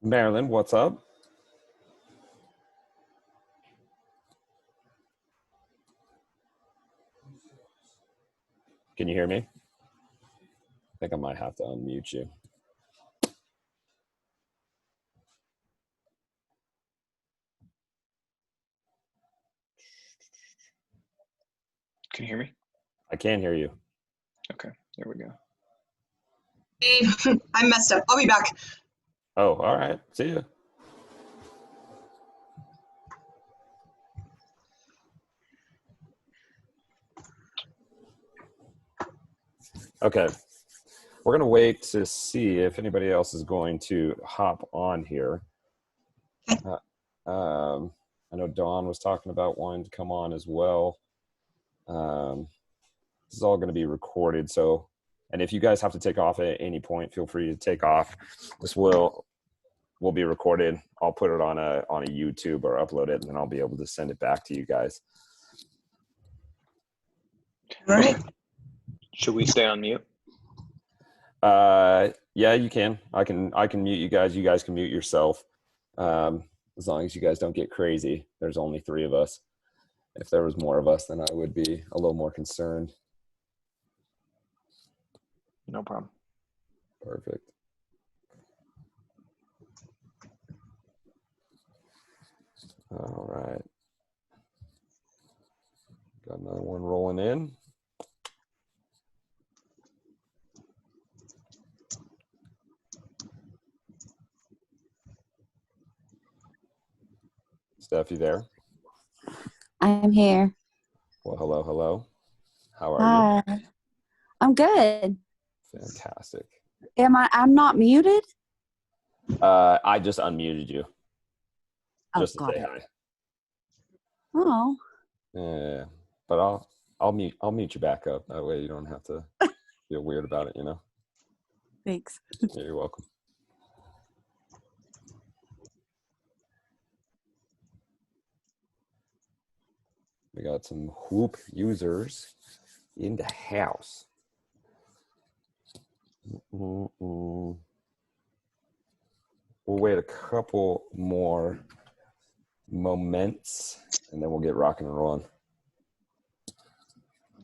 Marilyn, what's up? Can you hear me? I think I might have to unmute you. Can you hear me? I can hear you. Okay, there we go. Hey, I messed up. I'll be back. Oh, all right. See ya. Okay. We're going to wait to see if anybody else is going to hop on here. I know Dawn was talking about wanting to come on as well. This is all going to be recorded. So, and if you guys have to take off at any point, feel free to take off. This will be recorded. I'll put it on a YouTube or upload it, and then I'll be able to send it back to you guys. All right. Should we stay on mute? Yeah, you can. I can mute you guys. You guys can mute yourself. As long as you guys don't get crazy. There's only 3 of us. If there was more of us, then I would be a little more concerned. No problem. Perfect. All right. Got another one rolling in. Steph, you there? I'm here. Well, hello, hello. How are you? Hi. I'm good. Fantastic. I'm not muted? I just unmuted you. Just to say hi. Oh. Yeah, but I'll mute you back up. That way you don't have to feel weird about it, you know? Thanks. Yeah, you're welcome. We got some Whoop users in the house. We'll wait a couple more moments, and then we'll get rocking and rolling.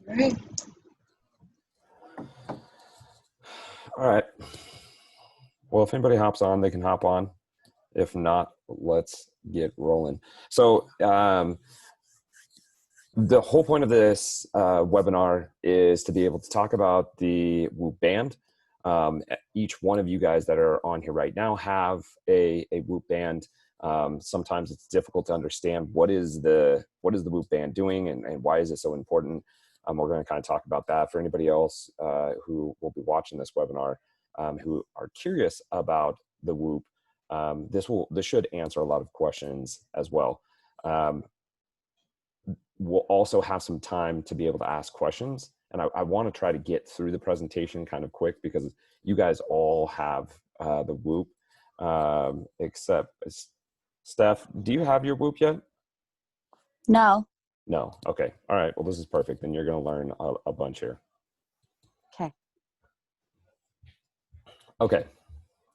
All right. All right. Well, if anybody hops on, they can hop on. If not, let's get rolling. So the whole point of this webinar is to be able to talk about the Whoop band. Each one of you guys that are on here right now have a Whoop band. Sometimes it's difficult to understand what is the Whoop band doing and why is it so important. We're going to kind of talk about that. For anybody else who will be watching this webinar who are curious about the Whoop, this should answer a lot of questions as well. We'll also have some time to be able to ask questions. And I want to try to get through the presentation kind of quick because you guys all have the Whoop, except Steph, do you have your Whoop yet? No. No. Okay. All right. Well, this is perfect. Then you're going to learn a bunch here. Okay. Okay.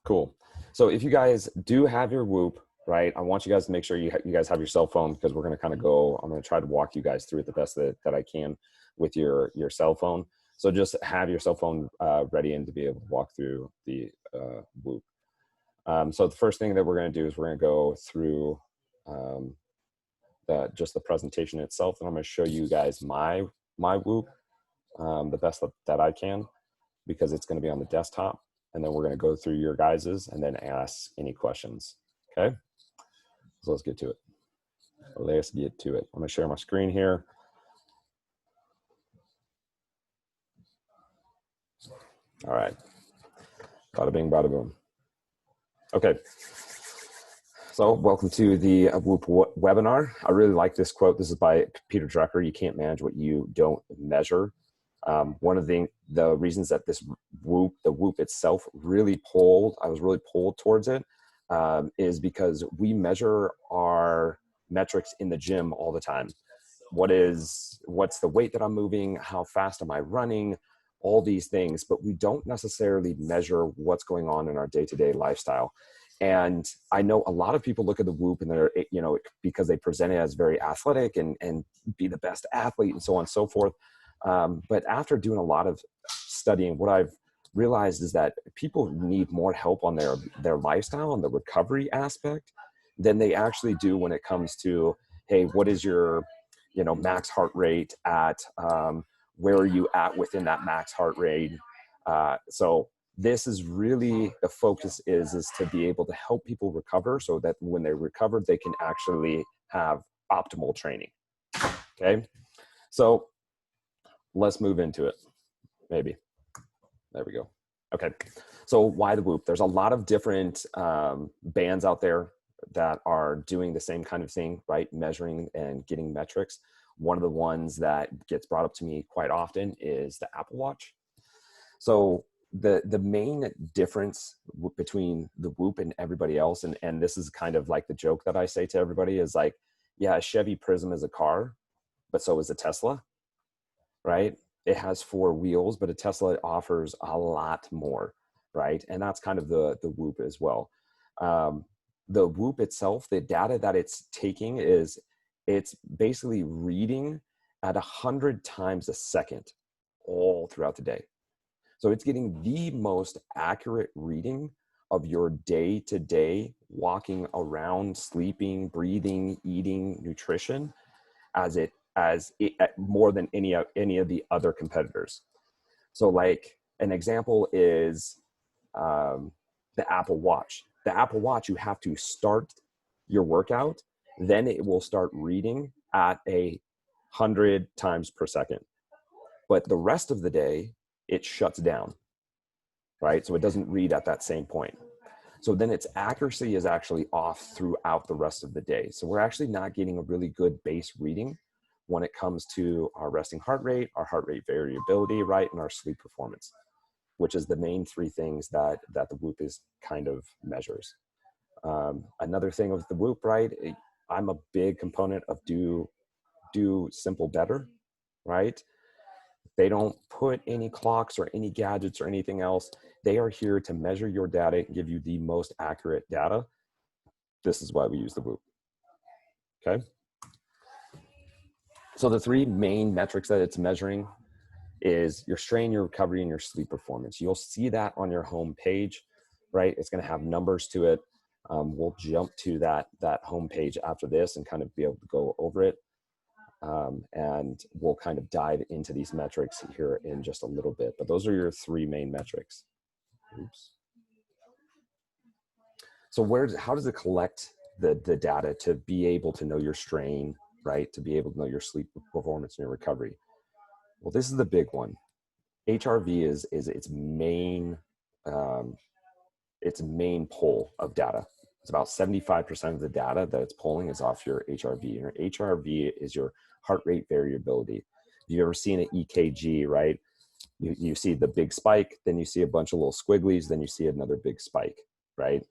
Cool. So if you guys do have your Whoop, right, I want you guys to make sure you guys have your cell phone because we're going to kind of I'm going to try to walk you guys through it the best that I can with your cell phone. So just have your cell phone ready and to be able to walk through the Whoop. So the first thing that we're going to do is we're going to go through just the presentation itself, and I'm going to show you guys my Whoop the best that I can because it's going to be on the desktop, and then we're going to go through your guys's and then ask any questions. Okay, so let's get to it. Let's get to it. I'm going to share my screen here. All right. Bada bing, bada boom. Okay. So welcome to the Whoop webinar. I really like this quote. This is by Peter Drucker. You can't manage what you don't measure. One of the reasons that this the Whoop itself I was really pulled towards it, is because we measure our metrics in the gym all the time. What's the weight that I'm moving? How fast am I running? All these things, but we don't necessarily measure what's going on in our day-to-day lifestyle. And I know a lot of people look at the Whoop and they're, because they present it as very athletic and be the best athlete and so on and so forth. But after doing a lot of studying, what I've realized is that people need more help on their lifestyle and the recovery aspect than they actually do when it comes to, hey, what is your, max heart rate at, where are you at within that max heart rate? So this is really the focus is to be able to help people recover so that when they recover, they can actually have optimal training. Okay. So let's move into it. Maybe. There we go. Okay. So why the Whoop? There's a lot of different bands out there that are doing the same kind of thing, right? Measuring and getting metrics. One of the ones that gets brought up to me quite often is the Apple Watch. So the main difference between the Whoop and everybody else, and this is kind of like the joke that I say to everybody, is like, yeah, a Chevy Prism is a car, but so is a Tesla, right? It has 4 wheels, but a Tesla offers a lot more, right? And that's kind of the Whoop as well. The Whoop itself, the data that it's taking it's basically reading at 100 times a second all throughout the day. So it's getting the most accurate reading of your day-to-day walking around, sleeping, breathing, eating, nutrition as more than any of the other competitors. So like an example is the Apple Watch. The Apple Watch, you have to start your workout, then it will start reading at 100 times per second. But the rest of the day, it shuts down, right? So it doesn't read at that same point. So then its accuracy is actually off throughout the rest of the day. So we're actually not getting a really good base reading when it comes to our resting heart rate, our heart rate variability, right? And our sleep performance, which is the main 3 things that the Whoop is kind of measures. Another thing with the Whoop, right? I'm a big component of do simple better, right? They don't put any clocks or any gadgets or anything else. They are here to measure your data and give you the most accurate data. This is why we use the Whoop. Okay. So the 3 main metrics that it's measuring is your strain, your recovery, and your sleep performance. You'll see that on your home page, right? It's going to have numbers to it. We'll jump to that home page after this and kind of be able to go over it. And we'll kind of dive into these metrics here in just a little bit. But those are your 3 main metrics. Oops. So how does it collect the data to be able to know your strain, right? To be able to know your sleep performance and your recovery? Well, this is the big one. HRV is its main pull of data. It's about 75% of the data that it's pulling is off your HRV. And your HRV is your heart rate variability. If you've ever seen an EKG, right? You see the big spike, then you see a bunch of little squigglies, then you see another big spike, right?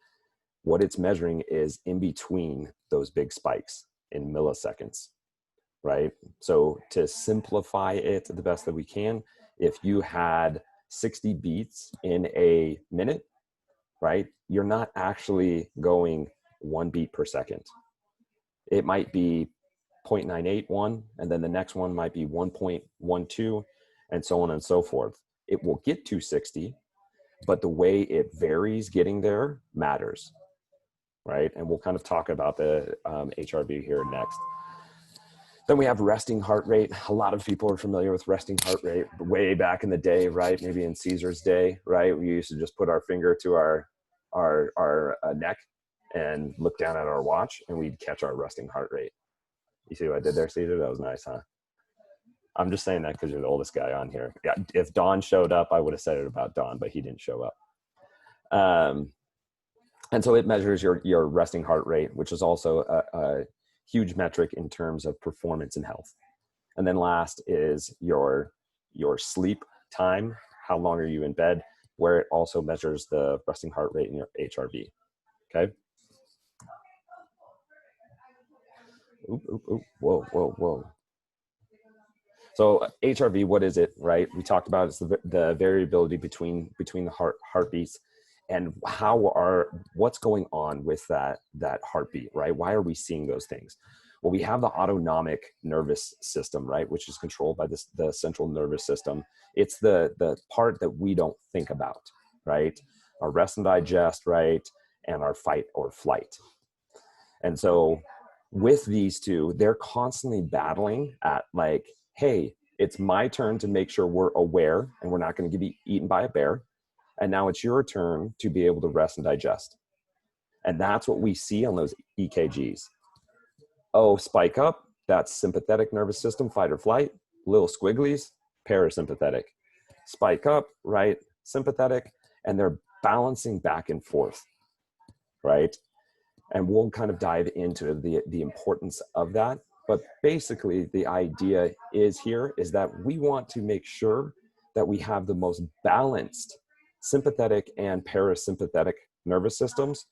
What it's measuring is in between those big spikes in milliseconds, right? So to simplify it the best that we can, if you had 60 beats in a minute, right? You're not actually going 1 beat per second. It might be 0.981, and then the next one might be 1.12, and so on and so forth. It will get to 60, but the way it varies getting there matters, right? And we'll kind of talk about the HRV here next. Then we have resting heart rate. A lot of people are familiar with resting heart rate way back in the day, right? Maybe in Caesar's day, right? We used to just put our finger to our neck and look down at our watch, and we'd catch our resting heart rate. You see what I did there, Caesar? That was nice, huh? I'm just saying that because you're the oldest guy on here. Yeah, if Don showed up, I would have said it about Don, but he didn't show up. And so it measures your resting heart rate, which is also a huge metric in terms of performance and health. And then last is your sleep time. How long are you in bed? Where it also measures the resting heart rate and your HRV. Okay. Oop, oop, oop. Whoa, whoa, whoa. So HRV, what is it, right? We talked about it's the variability between the heartbeats and what's going on with that heartbeat, right? Why are we seeing those things? Well, we have the autonomic nervous system, right, which is controlled by the central nervous system. It's the part that we don't think about, right? Our rest and digest, right, and our fight or flight. And so with these two, they're constantly battling at like, hey, it's my turn to make sure we're aware and we're not going to be eaten by a bear. And now it's your turn to be able to rest and digest. And that's what we see on those EKGs. Oh, spike up, that's sympathetic nervous system, fight or flight. Little squigglies, parasympathetic. Spike up, right, sympathetic, and they're balancing back and forth, right? And we'll kind of dive into the importance of that. But basically, the idea is that we want to make sure that we have the most balanced sympathetic and parasympathetic nervous systems,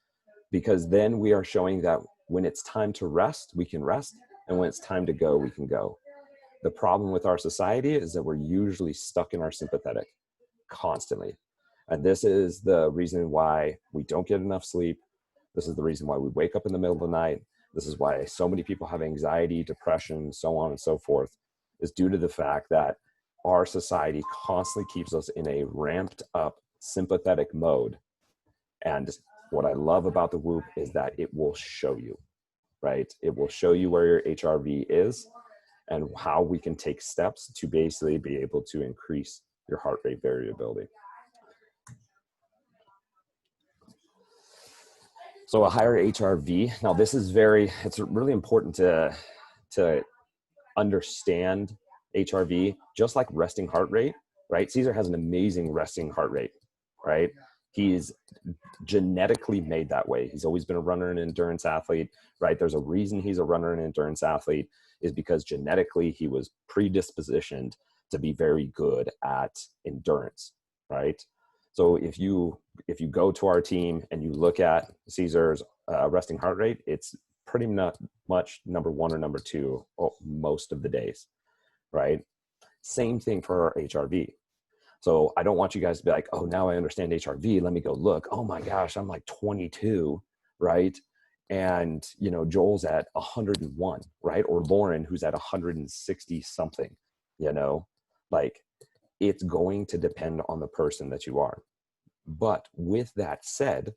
because then we are showing that when it's time to rest, we can rest, and when it's time to go, we can go. The problem with our society is that we're usually stuck in our sympathetic constantly. And this is the reason why we don't get enough sleep. This is the reason why we wake up in the middle of the night. This is why so many people have anxiety, depression, so on and so forth, is due to the fact that our society constantly keeps us in a ramped up sympathetic mode. And what I love about the Whoop is that it will show you, right? It will show you where your HRV is and how we can take steps to basically be able to increase your heart rate variability. So a higher HRV, now this is it's really important to understand HRV, just like resting heart rate, right? Caesar has an amazing resting heart rate, right? He's genetically made that way. He's always been a runner and endurance athlete, right? There's a reason he's a runner and endurance athlete, is because genetically he was predispositioned to be very good at endurance, right? So if you go to our team and you look at Caesar's resting heart rate, it's pretty much number one or number two most of the days, right? Same thing for our HRV. So I don't want you guys to be like, oh, now I understand HRV. Let me go look. Oh my gosh, I'm like 22, right? And, you know, Joel's at 101, right? Or Lauren, who's at 160 something, you know, like it's going to depend on the person that you are. But with that said,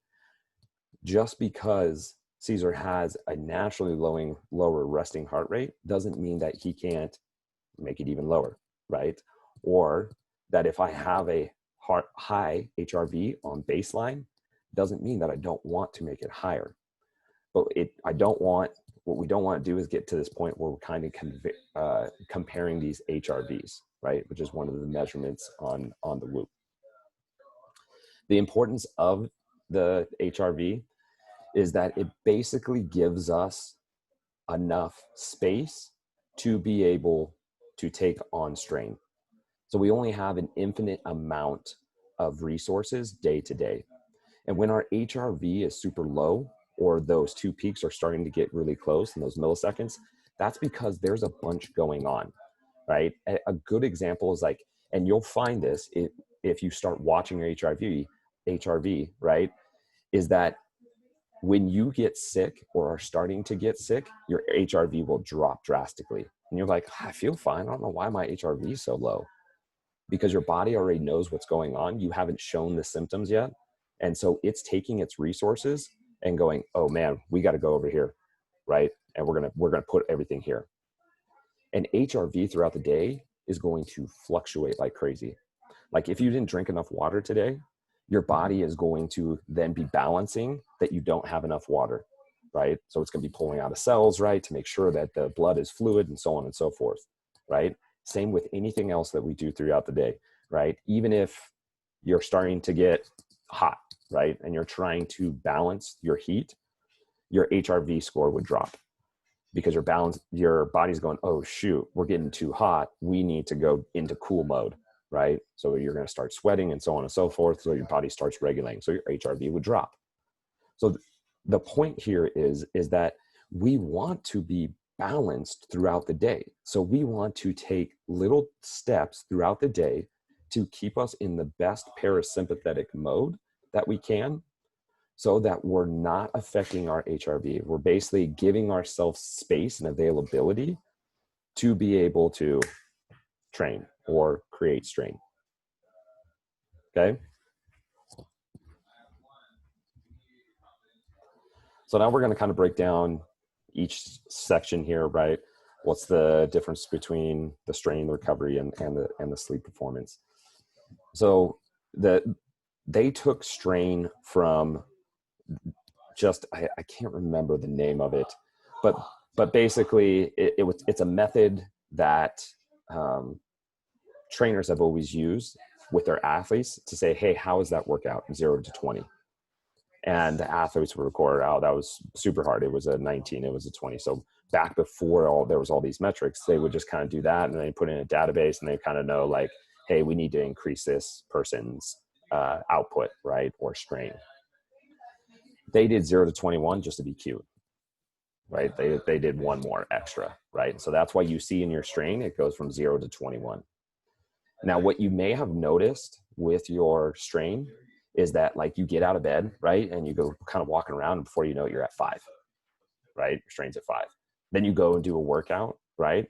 just because Caesar has a naturally lower resting heart rate doesn't mean that he can't make it even lower, right? Or that if I have a high HRV on baseline, doesn't mean that I don't want to make it higher. But what we don't want to do is get to this point where we're kind of comparing these HRVs, right? Which is one of the measurements on the Whoop. The importance of the HRV is that it basically gives us enough space to be able to take on strain. So we only have an infinite amount of resources day to day. And when our HRV is super low, or those two peaks are starting to get really close in those milliseconds, that's because there's a bunch going on, right? A good example is like, and you'll find this if you start watching your HRV, right? Is that when you get sick or are starting to get sick, your HRV will drop drastically. And you're like, I feel fine. I don't know why my HRV is so low. Because your body already knows what's going on. You haven't shown the symptoms yet. And so it's taking its resources and going, oh man, we got to go over here, right? And we're going to put everything here. And HRV throughout the day is going to fluctuate like crazy. Like if you didn't drink enough water today, your body is going to then be balancing that you don't have enough water, right? So it's going to be pulling out of cells, right? To make sure that the blood is fluid and so on and so forth, right? Same with anything else that we do throughout the day, right? Even if you're starting to get hot, right, and you're trying to balance your heat, your HRV score would drop because your body's going, oh shoot, we're getting too hot. We need to go into cool mode, right? So you're going to start sweating and so on and so forth. So your body starts regulating. So your HRV would drop. So the point here is that we want to be balanced throughout the day. So we want to take little steps throughout the day to keep us in the best parasympathetic mode that we can, so that we're not affecting our HRV. We're basically giving ourselves space and availability to be able to train or create strain. Okay? So now we're going to kind of break down each section here, right? What's the difference between the strain, the recovery, and the sleep performance? So they took strain from just, I can't remember the name of it, but basically it's a method that trainers have always used with their athletes to say, hey, how is that workout 0 to 20? And the athletes would record, oh, that was super hard. It was a 19, it was a 20. So back before there was all these metrics, they would just kind of do that, and they put in a database, and they kind of know like, hey, we need to increase this person's output, right, or strain. They did 0 to 21 just to be cute, right? They did one more extra, right? So that's why you see in your strain, it goes from 0 to 21. Now, what you may have noticed with your strain is that like you get out of bed, right? And you go kind of walking around, and before you know it, you're at 5, right? Your strain's at 5. Then you go and do a workout, right?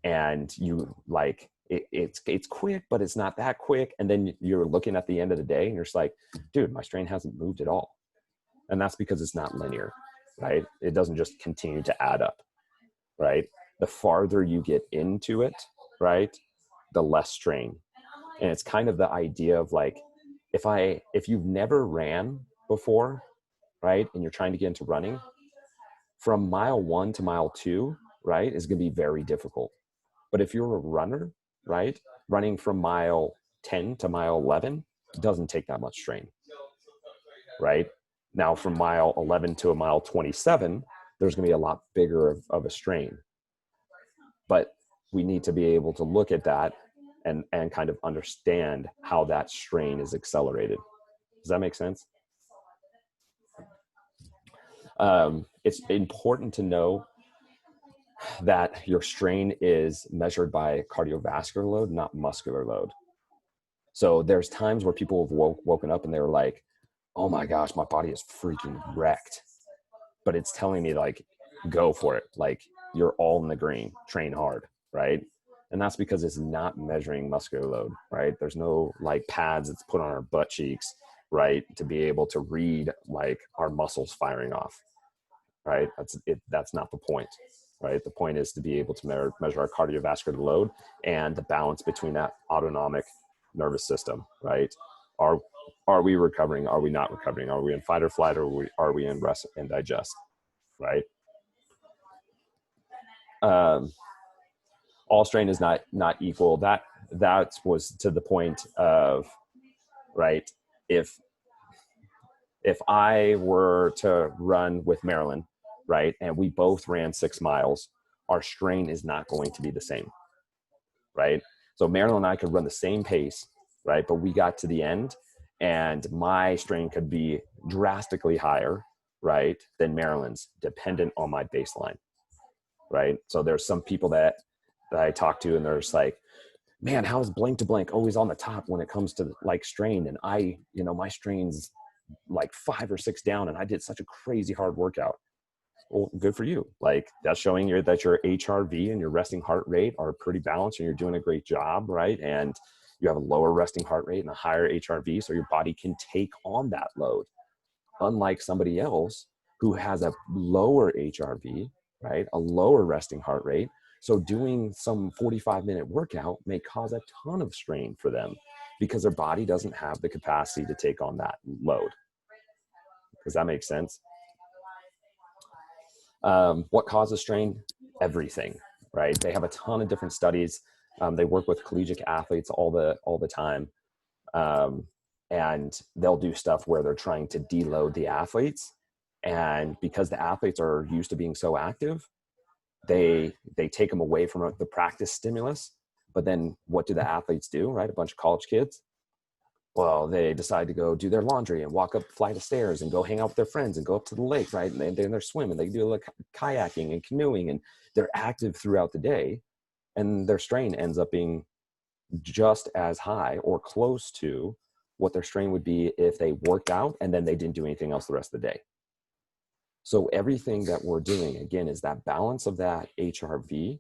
And you like, it's quick, but it's not that quick. And then you're looking at the end of the day and you're just like, dude, my strain hasn't moved at all. And that's because it's not linear, right? It doesn't just continue to add up, right? The farther you get into it, right, the less strain. And it's kind of the idea of like, if you've never ran before, right, and you're trying to get into running, from mile 1 to mile 2, right, is going to be very difficult. But if you're a runner, right, running from mile 10 to mile 11 doesn't take that much strain, right? Now from mile 11 to a mile 27, there's going to be a lot bigger of a strain. But we need to be able to look at that and kind of understand how that strain is accelerated. Does that make sense? It's important to know that your strain is measured by cardiovascular load, not muscular load. So there's times where people have woken up and they were like, oh my gosh, my body is freaking wrecked. But it's telling me like, go for it. Like you're all in the green, train hard, right? And that's because it's not measuring muscular load, right? There's no like pads that's put on our butt cheeks, right, to be able to read like our muscles firing off, right? That's not the point, right? The point is to be able to measure our cardiovascular load and the balance between that autonomic nervous system, right? Are we recovering? Are we not recovering? Are we in fight or flight, or are we in rest and digest, right? All strain is not equal. That was to the point of, right, if I were to run with Marilyn, right, and we both ran 6 miles, our strain is not going to be the same, right? So Marilyn and I could run the same pace, right, but we got to the end and my strain could be drastically higher, right, than Marilyn's, dependent on my baseline, right? So there's some people that I talk to and they're just like, man, how is blank to blank always on the top when it comes to like strain? And my strain's like 5 or 6 down and I did such a crazy hard workout. Well, good for you. Like that's showing you that your HRV and your resting heart rate are pretty balanced and you're doing a great job, right? And you have a lower resting heart rate and a higher HRV, so your body can take on that load. Unlike somebody else who has a lower HRV, right? A lower resting heart rate. So doing some 45-minute workout may cause a ton of strain for them because their body doesn't have the capacity to take on that load. Does that make sense? What causes strain? Everything, right? They have a ton of different studies They work with collegiate athletes all the time. And they'll do stuff where they're trying to deload the athletes. And because the athletes are used to being so active, they take them away from the practice stimulus. But then what do the athletes do, right? A bunch of college kids. Well, they decide to go do their laundry and walk up a flight of stairs and go hang out with their friends and go up to the lake, right? And they're swimming. They do like kayaking and canoeing, and they're active throughout the day. And their strain ends up being just as high or close to what their strain would be if they worked out and then they didn't do anything else the rest of the day. So everything that we're doing, again, is that balance of that HRV,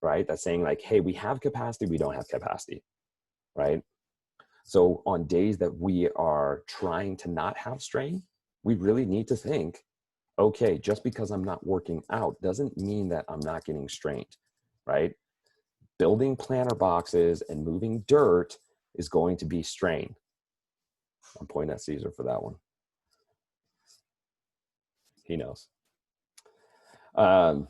right? That's saying like, hey, we have capacity, we don't have capacity, right? So on days that we are trying to not have strain, we really need to think, okay, just because I'm not working out doesn't mean that I'm not getting strained, right? Building planter boxes and moving dirt is going to be strain. I'm pointing at Caesar for that one. He knows. How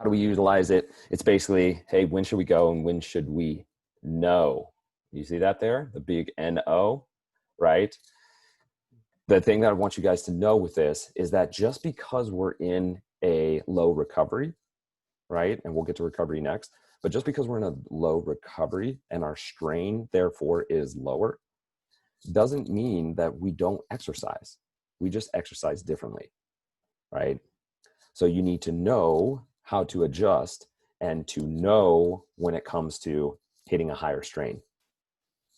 do we utilize it? It's basically, hey, when should we go and when should we know? You see that there? The big NO, right? The thing that I want you guys to know with this is that just because we're in a low recovery, right? And we'll get to recovery next, but just because we're in a low recovery and our strain therefore is lower, doesn't mean that we don't exercise. We just exercise differently, right? So you need to know how to adjust and to know when it comes to hitting a higher strain.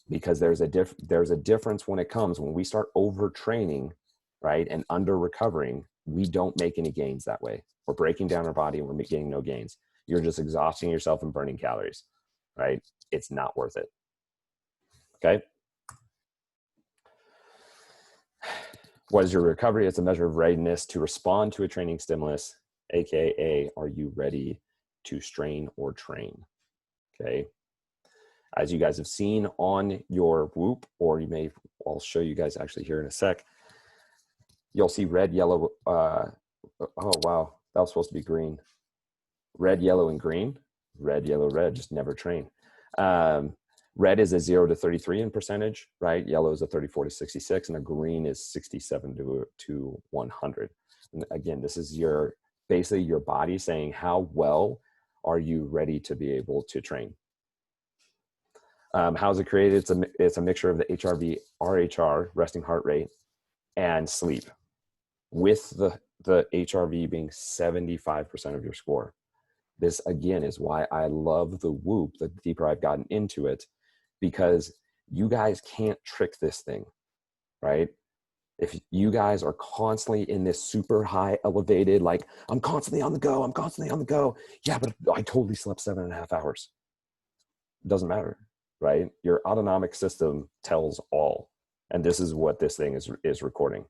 Because there's a difference when it comes, when we start overtraining, right, and under recovering, we don't make any gains that way. We're breaking down our body and we're getting no gains. You're just exhausting yourself and burning calories, right? It's not worth it. Okay. What is your recovery? It's a measure of readiness to respond to a training stimulus, AKA, are you ready to strain or train? Okay. As you guys have seen on your Whoop, or I'll show you guys actually here in a sec, you'll see red, yellow, oh wow, that was supposed to be green. Red, yellow, and green. Red, yellow, red, just never train. Red is a 0 to 33 in percentage, right? Yellow is a 34 to 66, and a green is 67 to 100. And again, this is basically your body saying, how well are you ready to be able to train? How is it created? It's a mixture of the HRV, RHR, resting heart rate, and sleep, with the HRV being 75% of your score. This, again, is why I love the Whoop, the deeper I've gotten into it, because you guys can't trick this thing, right? If you guys are constantly in this super high elevated, like, I'm constantly on the go. Yeah, but I totally slept 7.5 hours. It doesn't matter. Right? Your autonomic system tells all. And this is what this thing is recording.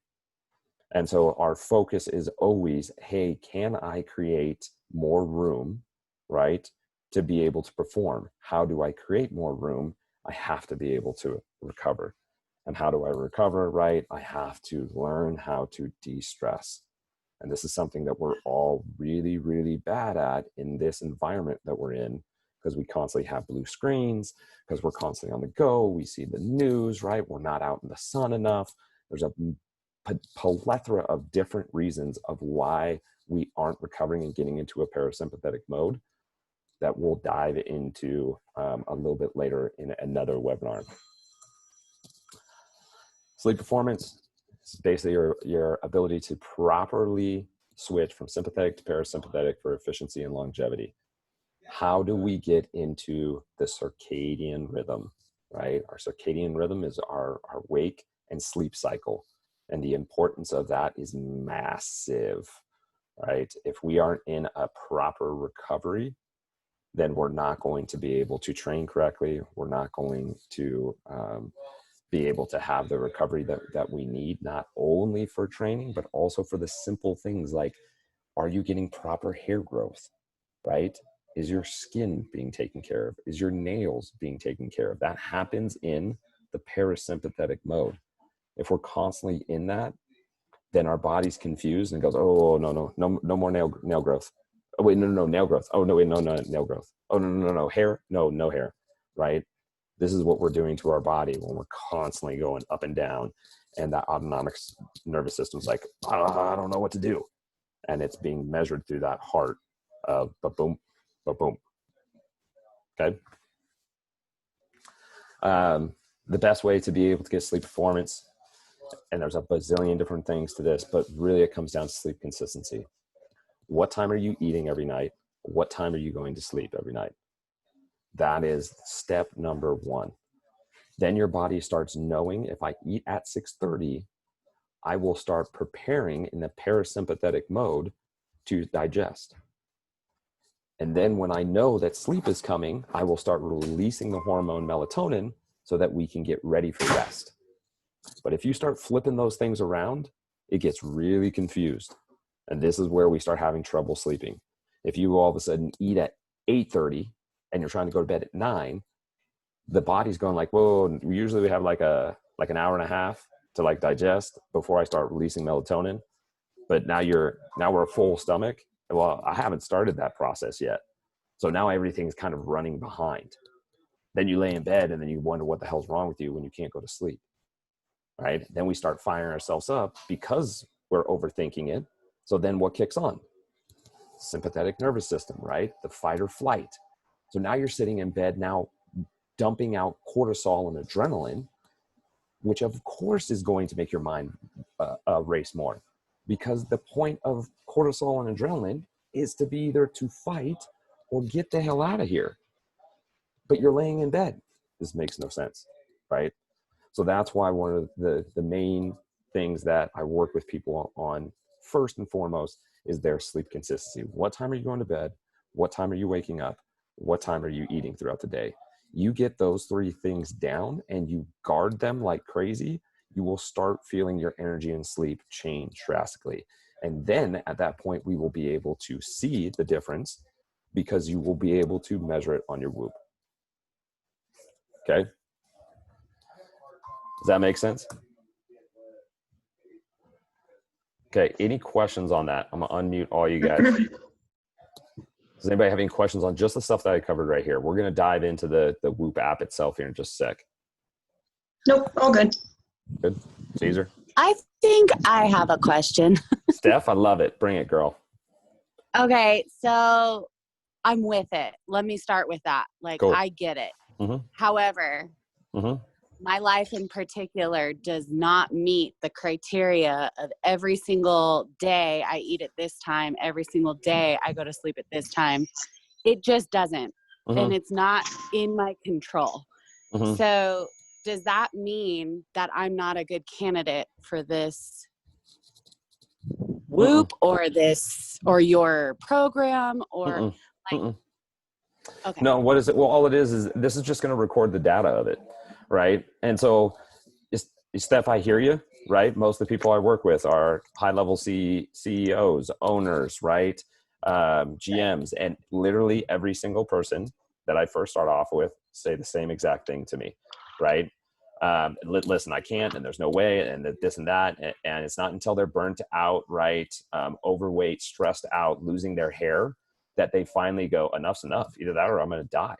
And so our focus is always, hey, can I create more room, right, to be able to perform? How do I create more room? I have to be able to recover. And how do I recover, right? I have to learn how to de-stress. And this is something that we're all really, really bad at in this environment that we're in, because we constantly have blue screens, because we're constantly on the go. We see the news, right? We're not out in the sun enough. There's a plethora of different reasons of why we aren't recovering and getting into a parasympathetic mode that we'll dive into a little bit later in another webinar. Sleep performance is basically your ability to properly switch from sympathetic to parasympathetic for efficiency and longevity. How do we get into the circadian rhythm, right? Our circadian rhythm is our wake and sleep cycle. And the importance of that is massive, right? If we aren't in a proper recovery, then we're not going to be able to train correctly. We're not going to be able to have the recovery that we need, not only for training, but also for the simple things like, are you getting proper hair growth, right? Is your skin being taken care of? Is your nails being taken care of? That happens in the parasympathetic mode. If we're constantly in that, then our body's confused and goes, oh, no more nail growth. Oh wait, no, nail growth. Oh no, wait, no, nail growth. Oh no, hair. No hair. Right. This is what we're doing to our body when we're constantly going up and down, and that autonomic nervous system's like, I don't know what to do, and it's being measured through that heart of ba-boom, ba-boom. Okay. The best way to be able to get sleep performance, and there's a bazillion different things to this, but really it comes down to sleep consistency. What time are you eating every night? What time are you going to sleep every night? That is step number one. Then your body starts knowing, if I eat at 6:30, I will start preparing in the parasympathetic mode to digest. And then when I know that sleep is coming, I will start releasing the hormone melatonin so that we can get ready for rest. But if you start flipping those things around, it gets really confused. And this is where we start having trouble sleeping. If you all of a sudden eat at 8:30 and you're trying to go to bed at 9, the body's going like, whoa, usually we have like an hour and a half to like digest before I start releasing melatonin. But now we're a full stomach. Well, I haven't started that process yet. So now everything's kind of running behind. Then you lay in bed and then you wonder what the hell's wrong with you when you can't go to sleep. Right? Then we start firing ourselves up because we're overthinking it. So then what kicks on? Sympathetic nervous system, right? The fight or flight. So now you're sitting in bed now dumping out cortisol and adrenaline, which of course is going to make your mind race more, because the point of cortisol and adrenaline is to be either to fight or get the hell out of here. But you're laying in bed. This makes no sense, right? So that's why one of the main things that I work with people on first and foremost is their sleep consistency. What time are you going to bed? What time are you waking up? What time are you eating throughout the day? You get those three things down and you guard them like crazy, you will start feeling your energy and sleep change drastically. And then at that point, we will be able to see the difference because you will be able to measure it on your Whoop. Okay? Does that make sense? Okay, any questions on that? I'm gonna unmute all you guys. Does anybody have any questions on just the stuff that I covered right here? We're gonna dive into the Whoop app itself here in just a sec. Nope, all good. Good. Caesar? I think I have a question. Steph, I love it. Bring it, girl. Okay, so I'm with it. Let me start with that. Like, Cool. I get it. Mm-hmm. However, my life in particular does not meet the criteria of every single day I eat at this time, every single day I go to sleep at this time. It just doesn't. And it's not in my control. So does that mean that I'm not a good candidate for this Whoop or your program or Okay. No, what is it? Well, all it is this is just going to record the data of it, right? And so, Steph, I hear you, right? Most of the people I work with are high-level CEOs, owners, right? GMs, and literally every single person that I first start off with say the same exact thing to me, right? Listen, I can't, and there's no way, and this and that, and it's not until they're burnt out, right? Overweight, stressed out, losing their hair, that they finally go, enough's enough. Either that or I'm going to die.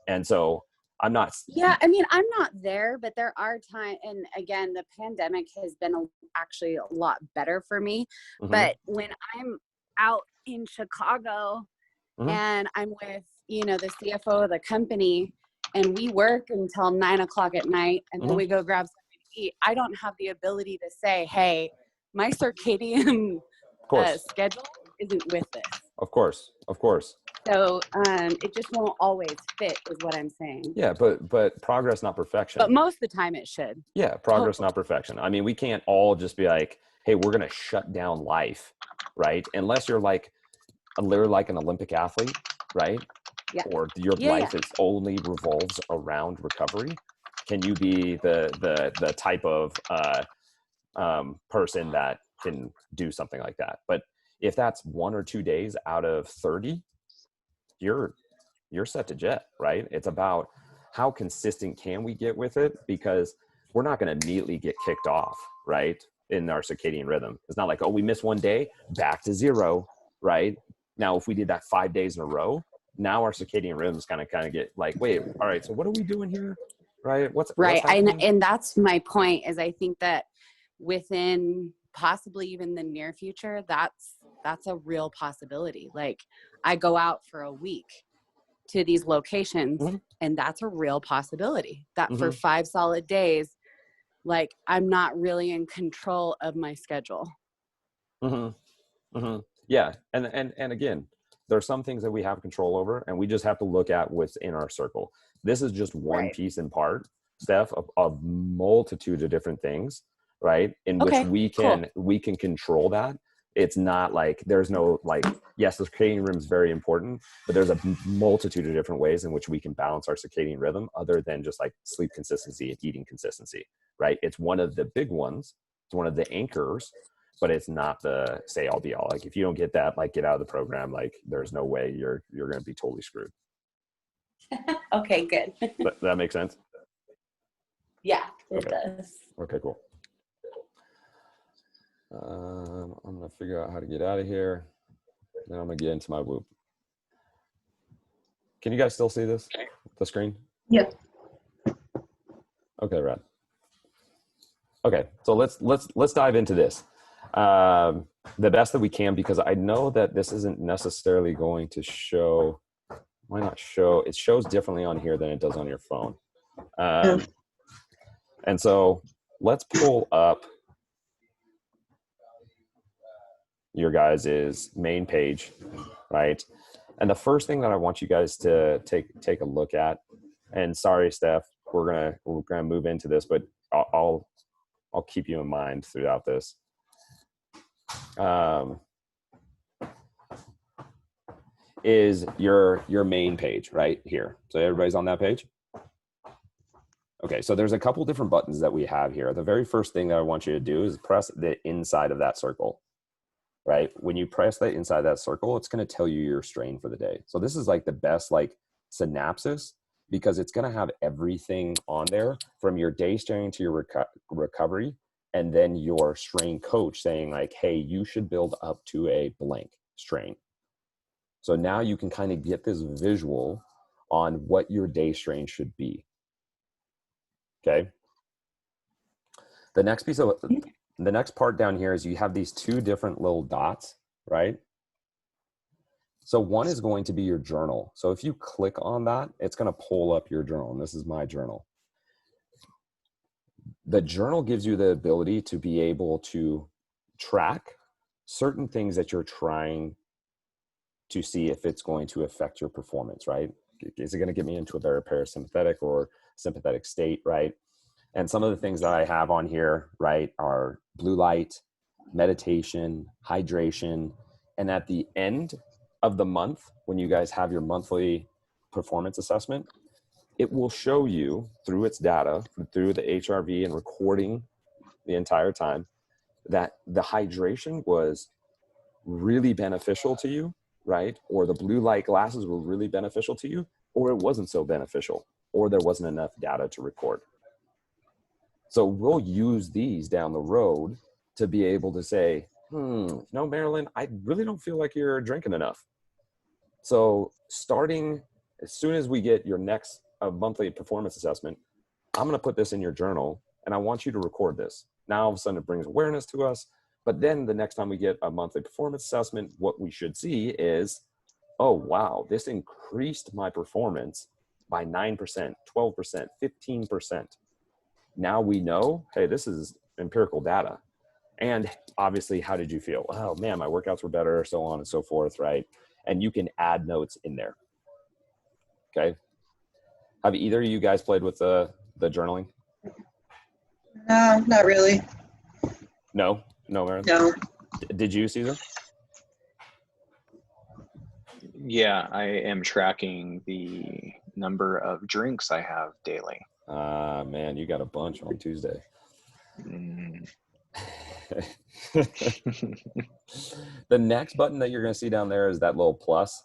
And so I'm not. Yeah, I mean, I'm not there, but there are times, and again, the pandemic has been actually a lot better for me. But when I'm out in Chicago and I'm with, the CFO of the company, and we work until 9 o'clock at night, and then we go grab something to eat, I don't have the ability to say, hey, my circadian schedule isn't with this. Of course. So it just won't always fit is what I'm saying. Yeah, but progress, not perfection. But most of the time it should. Yeah, progress, not perfection. I mean, we can't all just be like, hey, we're going to shut down life, right? Unless you're like literally like an Olympic athlete, right? Yeah. Or your life is only revolves around recovery. Can you be the type of person that can do something like that? But if that's 1 or 2 days out of 30, you're set to jet, right? It's about how consistent can we get with it, because we're not going to immediately get kicked off, right? In our circadian rhythm. It's not like, oh, we missed 1 day, back to 0, right? Now, if we did that 5 days in a row, now our circadian rhythms kind of get like, wait, all right, so what are we doing here? Right? What's happening? And that's my point, is I think that within possibly even the near future, that's a real possibility. Like, I go out for a week to these locations, and that's a real possibility that for 5 solid days, like, I'm not really in control of my schedule. Yeah. And again, there are some things that we have control over, and we just have to look at what's in our circle. This is just one piece in part, Steph, of a multitude of different things, right? In which we can control that. It's not like there's no, like, yes, the circadian rhythm is very important, but there's a multitude of different ways in which we can balance our circadian rhythm other than just like sleep consistency and eating consistency, right? It's one of the big ones. It's one of the anchors, but it's not the say all be all. Like, if you don't get that, like, get out of the program. Like, there's no way you're going to be totally screwed. Okay, good. That makes sense? Yeah, it does. Okay, cool. I'm going to figure out how to get out of here. Then I'm going to get into my Whoop. Can you guys still see this, the screen? Yeah. Okay, rad. Okay, so let's dive into this. The best that we can, because I know that this isn't necessarily going to show. Why not show? It shows differently on here than it does on your phone. And so let's pull up your guys' main page, right? And the first thing that I want you guys to take a look at, and sorry, Steph, we're gonna move into this, but I'll keep you in mind throughout this. Is your main page right here. So everybody's on that page? Okay, so there's a couple different buttons that we have here. The very first thing that I want you to do is press the inside of that circle, right? When you press the inside of that circle, it's going to tell you your strain for the day. So this is like the best like synopsis, because it's going to have everything on there from your day strain to your recovery, and then your strain coach saying like, hey, you should build up to a blank strain. So now you can kind of get this visual on what your day strain should be. Okay. The next part down here is you have these two different little dots, right? So one is going to be your journal. So if you click on that, it's going to pull up your journal. And this is my journal. The journal gives you the ability to be able to track certain things that you're trying to see if it's going to affect your performance, right? Is it going to get me into a better parasympathetic or sympathetic state, right? And some of the things that I have on here, right, are blue light, meditation, hydration. And at the end of the month, when you guys have your monthly performance assessment, it will show you through its data, through the HRV and recording the entire time, that the hydration was really beneficial to you, right? Or the blue light glasses were really beneficial to you, or it wasn't so beneficial, or there wasn't enough data to record. So we'll use these down the road to be able to say, no, Marilyn, I really don't feel like you're drinking enough. So starting as soon as we get your next monthly performance assessment, I'm going to put this in your journal, and I want you to record this. Now, all of a sudden, it brings awareness to us. But then the next time we get a monthly performance assessment, what we should see is, oh, wow, this increased my performance by 9%, 12%, 15%. Now we know, hey, this is empirical data. And obviously, how did you feel? Oh, man, my workouts were better, so on and so forth, right? And you can add notes in there. Okay. Have either of you guys played with the journaling? No, not really. No, Marilyn? No. Did you, Caesar? Yeah, I am tracking the number of drinks I have daily. Man, you got a bunch on Tuesday. The next button that you're going to see down there is that little plus.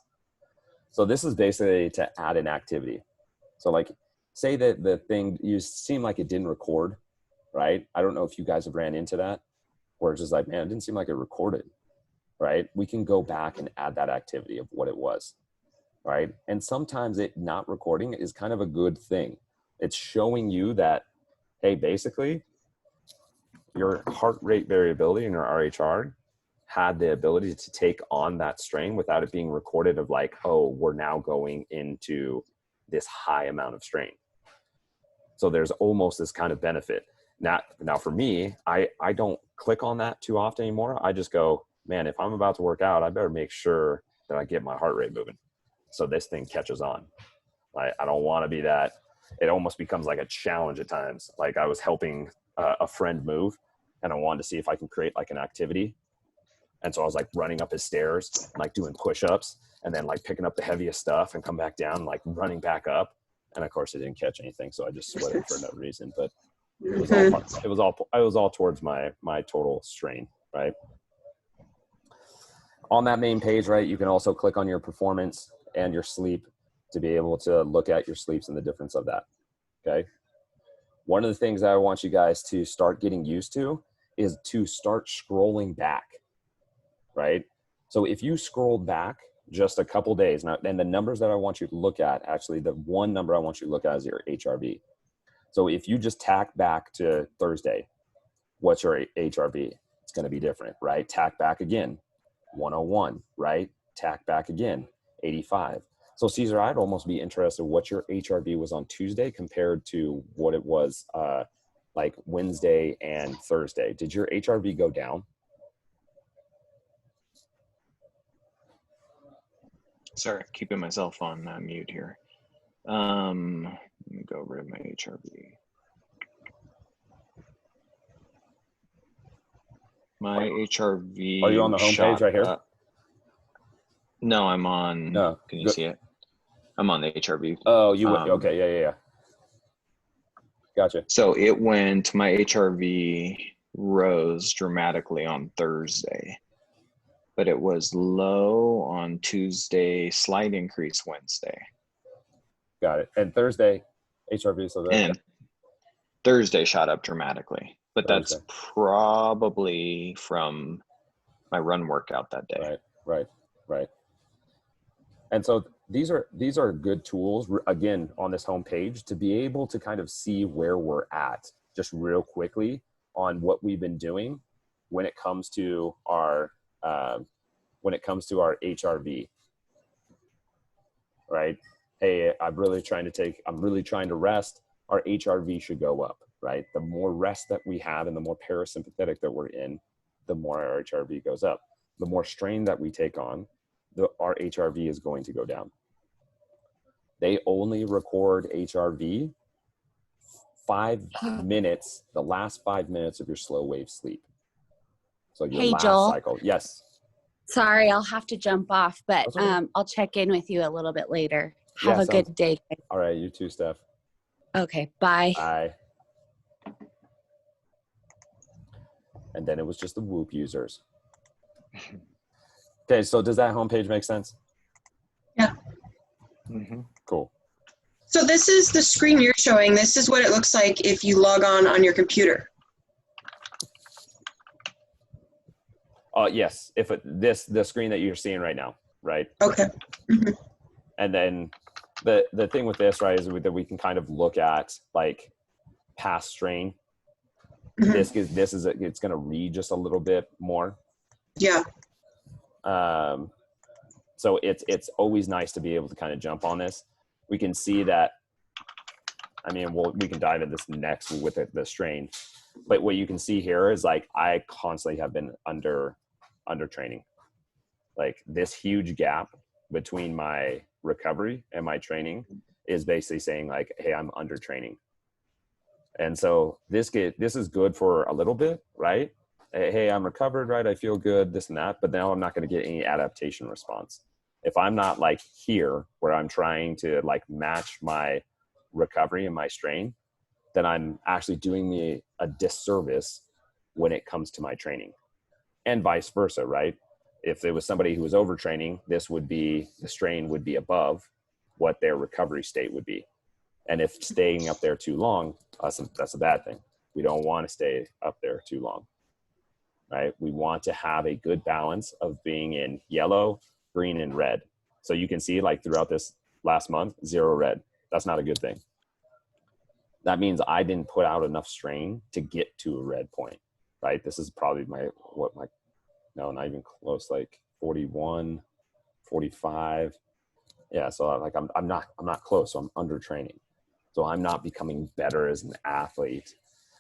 So this is basically to add an activity. So like, say that the thing, you seem like it didn't record, right? I don't know if you guys have ran into that, where it's just like, man, it didn't seem like it recorded. right? We can go back and add that activity of what it was, right? And sometimes it not recording is kind of a good thing. It's showing you that, hey, basically your heart rate variability in your RHR had the ability to take on that strain without it being recorded of like, oh, we're now going into this high amount of strain. So there's almost this kind of benefit. Now for me, I don't click on that too often anymore. I just go, man, if I'm about to work out, I better make sure that I get my heart rate moving so this thing catches on. I don't want to be that. It almost becomes like a challenge at times. Like I was helping a friend move and I wanted to see if I can create like an activity. And so I was like running up his stairs, like doing push-ups and then like picking up the heaviest stuff and come back down, like running back up. And of course it didn't catch anything. So I just sweated for no reason, but it was all towards my total strain, right? On that main page, right, you can also click on your performance and your sleep to be able to look at your sleeps and the difference of that, okay? One of the things that I want you guys to start getting used to is to start scrolling back, right? So if you scroll back just a couple days, now, and the numbers that I want you to look at, actually the one number I want you to look at is your HRV. So if you just tack back to Thursday, what's your HRV? It's going to be different, right? Tack back again, 101, right? Tack back again, 85. So Caesar, I'd almost be interested what your HRV was on Tuesday compared to what it was like Wednesday and Thursday. Did your HRV go down? Sorry, keeping myself on mute here. Let me go rid of my HRV. My HRV. Are you on the homepage right here? No, I'm on. No. Can you see it? I'm on the HRV. Oh, you went. Okay, yeah. Gotcha. So it went. My HRV rose dramatically on Thursday, but it was low on Tuesday. Slight increase Wednesday. Got it. And Thursday, HRV. So and Thursday shot up dramatically, but Thursday. that's probably from my run workout that day. Right. And so these are good tools, again, on this homepage to be able to kind of see where we're at just real quickly on what we've been doing when it comes to our HRV, right? Hey, I'm really trying to rest. Our HRV should go up, right? The more rest that we have and the more parasympathetic that we're in, the more our HRV goes up. The more strain that we take on, our HRV is going to go down. They only record HRV 5 minutes, the last 5 minutes of your slow wave sleep. So your last Joel. cycle. Yes. Sorry, I'll have to jump off, but I'll check in with you a little bit later. Have a good day. All right, you too, Steph. Okay, bye. Bye. And then it was just the Whoop users. Okay, so does that homepage make sense? Yeah. Mm-hmm. Cool. So this is the screen you're showing. This is what it looks like if you log on your computer. Yes. If the screen that you're seeing right now, right? Okay. Mm-hmm. And then the thing with this, right, is that we can kind of look at like past strain. Mm-hmm. It's going to read just a little bit more. Yeah. So it's always nice to be able to kind of jump on this. We can see that. I mean, we can dive into this next with the strain, but what you can see here is like I constantly have been under training. Like this huge gap between my recovery and my training is basically saying like, hey, I'm under training. And so this is good for a little bit, right? Hey, I'm recovered, right? I feel good, this and that, but now I'm not going to get any adaptation response. If I'm not like here where I'm trying to like match my recovery and my strain, then I'm actually doing me a disservice when it comes to my training, and vice versa, right? If it was somebody who was overtraining, the strain would be above what their recovery state would be. And if staying up there too long, that's a bad thing. We don't want to stay up there too long. right? We want to have a good balance of being in yellow, green, and red. So you can see like throughout this last month, 0 red. That's not a good thing. That means I didn't put out enough strain to get to a red point, right? This is probably no, not even close, like 41, 45. Yeah, so like I'm not close, so I'm under training. So I'm not becoming better as an athlete,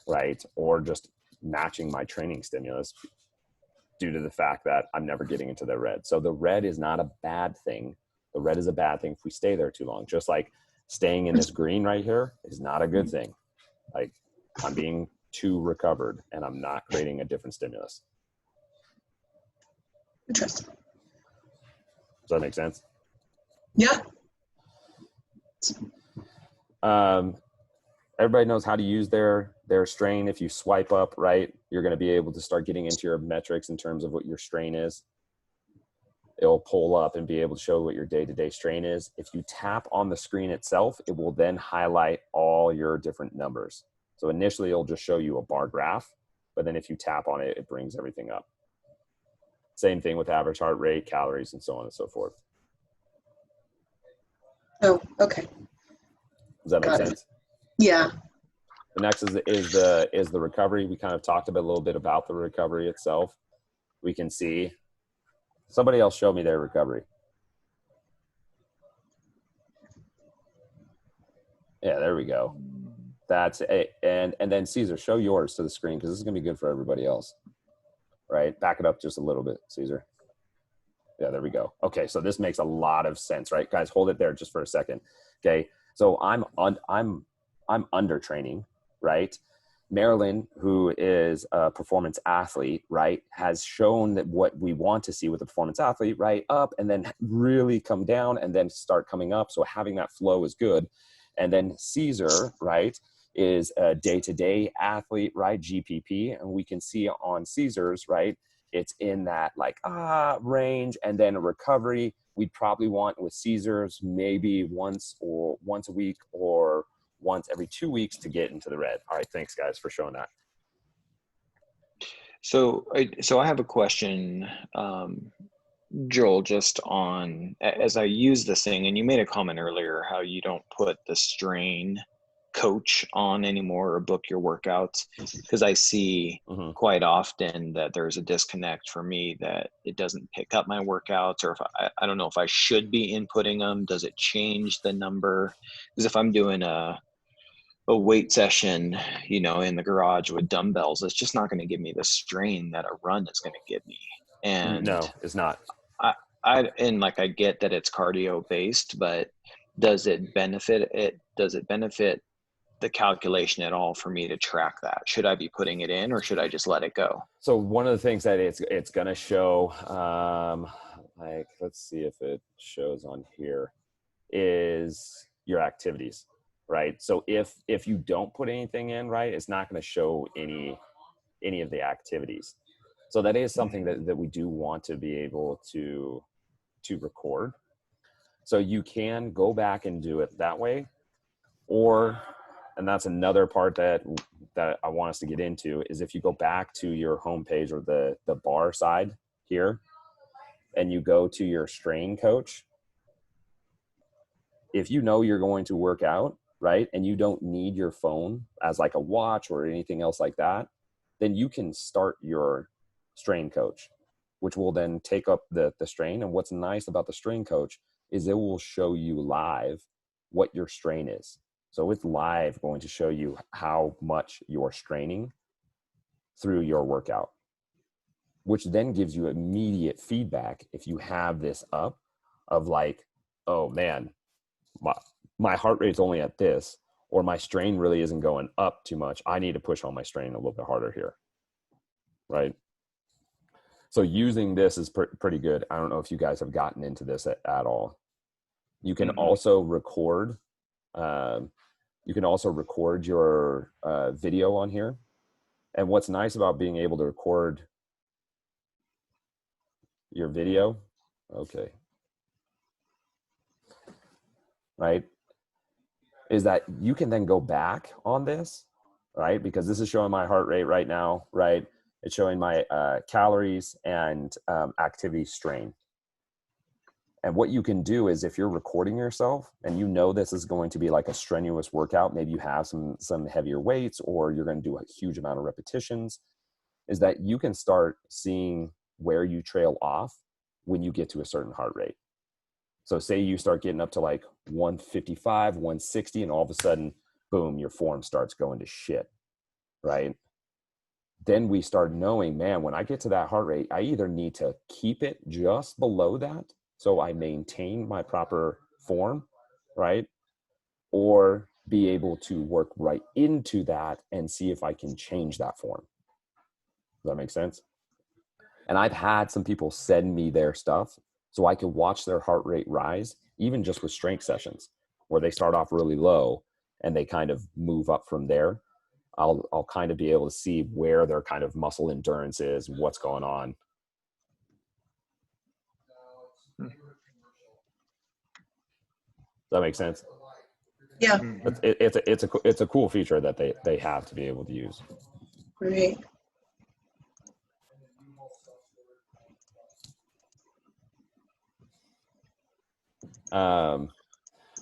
right? Or just matching my training stimulus due to the fact that I'm never getting into the red. So the red is not a bad thing. The red is a bad thing if we stay there too long. Just like staying in this green right here is not a good thing. Like I'm being too recovered and I'm not creating a different stimulus. Interesting. Does that make sense? Yeah. Everybody knows how to use their strain. If you swipe up, right, you're going to be able to start getting into your metrics in terms of what your strain is. It'll pull up and be able to show what your day-to-day strain is. If you tap on the screen itself, it will then highlight all your different numbers. So initially, it'll just show you a bar graph, but then if you tap on it, it brings everything up. Same thing with average heart rate, calories, and so on and so forth. Oh, okay. Does that make Got it. sense? Yeah. The next is the recovery. We kind of talked a little bit about the recovery itself. We can see. Somebody else show me their recovery. Yeah, there we go. That's it. And then Caesar, show yours to the screen because this is gonna be good for everybody else. Right? Back it up just a little bit, Caesar. Yeah, there we go. Okay, so this makes a lot of sense, right? Guys, hold it there just for a second. Okay, so I'm under training, right? Marilyn, who is a performance athlete, right, has shown that what we want to see with a performance athlete, right, up and then really come down and then start coming up. So having that flow is good. And then Caesar, right, is a day-to-day athlete, right, GPP. And we can see on Caesar's, right, it's in that like range. And then a recovery, we'd probably want with Caesar's maybe once a week or once every 2 weeks to get into the red. All right, thanks guys for showing that. So I have a question, Joel, just on, as I use this thing, and you made a comment earlier how you don't put the strain coach on anymore or book your workouts, because I see quite often that there's a disconnect for me that it doesn't pick up my workouts, or if I don't know if I should be inputting them. Does it change the number? Because if I'm doing a weight session, you know, in the garage with dumbbells, it's just not going to give me the strain that a run is going to give me. And no, it's not. And like I get that it's cardio based, but does it benefit the calculation at all for me to track that? Should I be putting it in or should I just let it go? So one of the things that it's going to show, like, let's see if it shows on here, is your activities, right? So if you don't put anything in, right, it's not going to show any of the activities. So that is something that we do want to be able to record. So you can go back and do it that way, and that's another part that I want us to get into, is if you go back to your homepage or the bar side here, and you go to your strain coach, if you know you're going to work out, right, and you don't need your phone as like a watch or anything else like that, then you can start your strain coach, which will then take up the strain. And what's nice about the strain coach is it will show you live what your strain is. So it's live going to show you how much you're straining through your workout, which then gives you immediate feedback if you have this up of like, oh man, my heart rate's only at this, or my strain really isn't going up too much. I need to push on my strain a little bit harder here, right? So using this is pretty good. I don't know if you guys have gotten into this at all. You can also record. You can also record your video on here. And what's nice about being able to record your video, okay, right, is that you can then go back on this, right? Because this is showing my heart rate right now, right? It's showing my calories and activity strain. And what you can do is if you're recording yourself and you know this is going to be like a strenuous workout, maybe you have some heavier weights or you're going to do a huge amount of repetitions, is that you can start seeing where you trail off when you get to a certain heart rate. So say you start getting up to like 155, 160, and all of a sudden, boom, your form starts going to shit, right? Then we start knowing, man, when I get to that heart rate, I either need to keep it just below that so I maintain my proper form, right? Or be able to work right into that and see if I can change that form. Does that make sense? And I've had some people send me their stuff so I could watch their heart rate rise, even just with strength sessions, where they start off really low and they kind of move up from there. I'll kind of be able to see where their kind of muscle endurance is, what's going on. Does that make sense? Yeah. It's a cool feature that they have to be able to use. Right.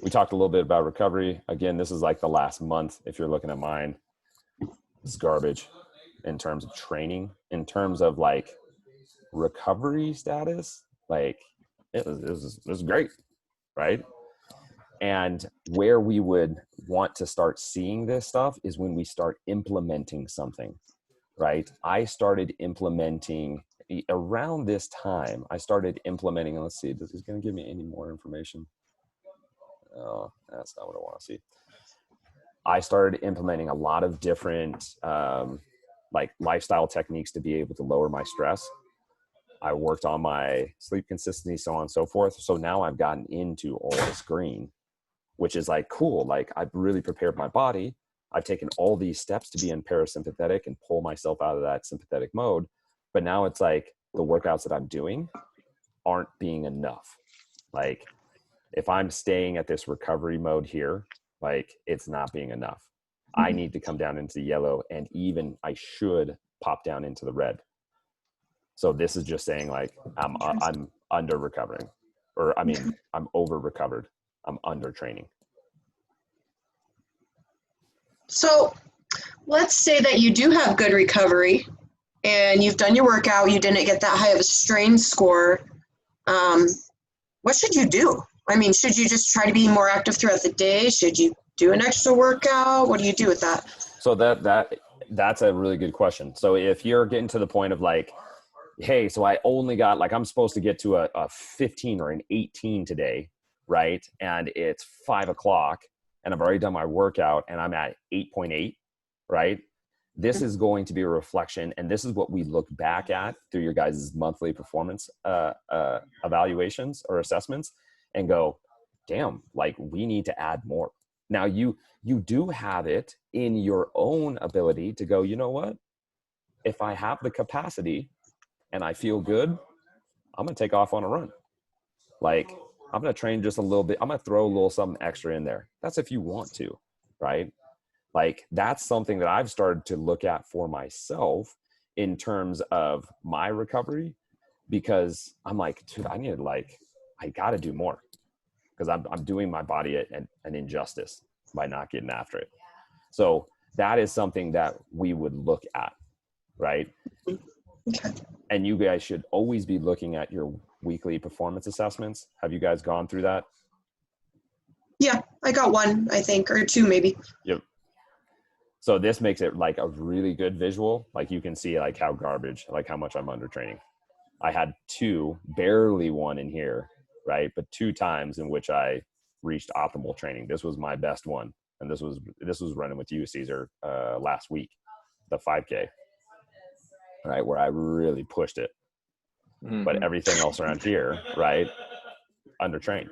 We talked a little bit about recovery. Again, this is like the last month. If you're looking at mine, it's garbage in terms of training. In terms of like recovery status, like it was great, right? And where we would want to start seeing this stuff is when we start implementing something, right? I started implementing around this time. I started implementing, let's see, this is going to give me any more information. Oh, that's not what I want to see. I started implementing a lot of different like lifestyle techniques to be able to lower my stress. I worked on my sleep consistency, so on and so forth. So now I've gotten into all this green, which is like cool. Like I've really prepared my body. I've taken all these steps to be in parasympathetic and pull myself out of that sympathetic mode. But now it's like the workouts that I'm doing aren't being enough. Like if I'm staying at this recovery mode here, like it's not being enough. I need to come down into the yellow, and even I should pop down into the red. So this is just saying like I'm under recovering, or I mean I'm over recovered. I'm under training. So let's say that you do have good recovery and you've done your workout, you didn't get that high of a strain score. What should you do? I mean, should you just try to be more active throughout the day? Should you do an extra workout? What do you do with that? So that's a really good question. So if you're getting to the point of like, hey, so I only got like, I'm supposed to get to a 15 or an 18 today, right? And it's 5 o'clock and I've already done my workout and I'm at 8.8, right? This is going to be a reflection, and this is what we look back at through your guys' monthly performance evaluations or assessments and go, damn, like we need to add more. Now you do have it in your own ability to go, you know what? If I have the capacity and I feel good, I'm going to take off on a run. Like I'm going to train just a little bit. I'm going to throw a little something extra in there. That's if you want to, right? Like that's something that I've started to look at for myself in terms of my recovery, because I'm like, dude, I got to do more, because I'm doing my body an injustice by not getting after it. So that is something that we would look at, right? Okay. And you guys should always be looking at your weekly performance assessments. Have you guys gone through that? Yeah, I got one, I think, or two maybe. Yep. So this makes it like a really good visual. Like you can see like how garbage, like how much I'm under training. I had barely one in here, right? But 2 times in which I reached optimal training. This was my best one. And this was running with you, Caesar, last week, the 5K, right? Where I really pushed it. Mm-hmm. But everything else around here, right? Undertrained.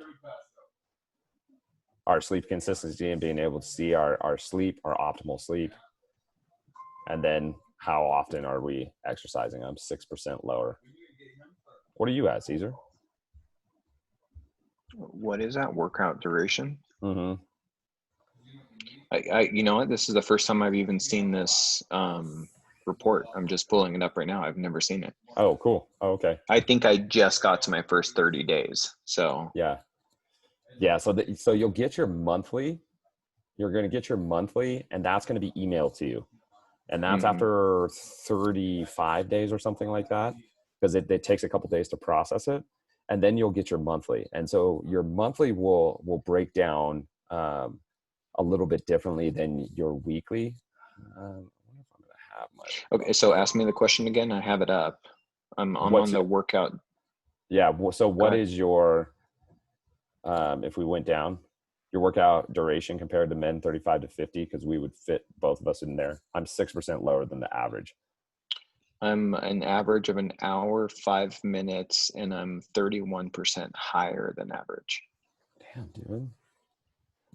Our sleep consistency and being able to see our sleep, our optimal sleep. And then how often are we exercising? I'm 6% lower. What are you at, Caesar? What is that workout duration? Mm-hmm. I you know what? This is the first time I've even seen this report. I'm just pulling it up right now. I've never seen it. Oh, cool. Oh, okay. I think I just got to my first 30 days. So Yeah. Yeah. So you'll get your monthly. You're going to get your monthly, and that's going to be emailed to you. And that's after 35 days or something like that, because it takes a couple days to process it. And then you'll get your monthly. And so your monthly will break down a little bit differently than your weekly. I wonder if I'm going to have my. okay, so ask me the question again. I have it up. I'm on the workout. Yeah. So what ahead. is your, if we went down, your workout duration compared to men 35 to 50, because we would fit both of us in there. I'm 6% lower than the average. I'm an average of an hour, 5 minutes, and I'm 31% higher than average. Damn, dude.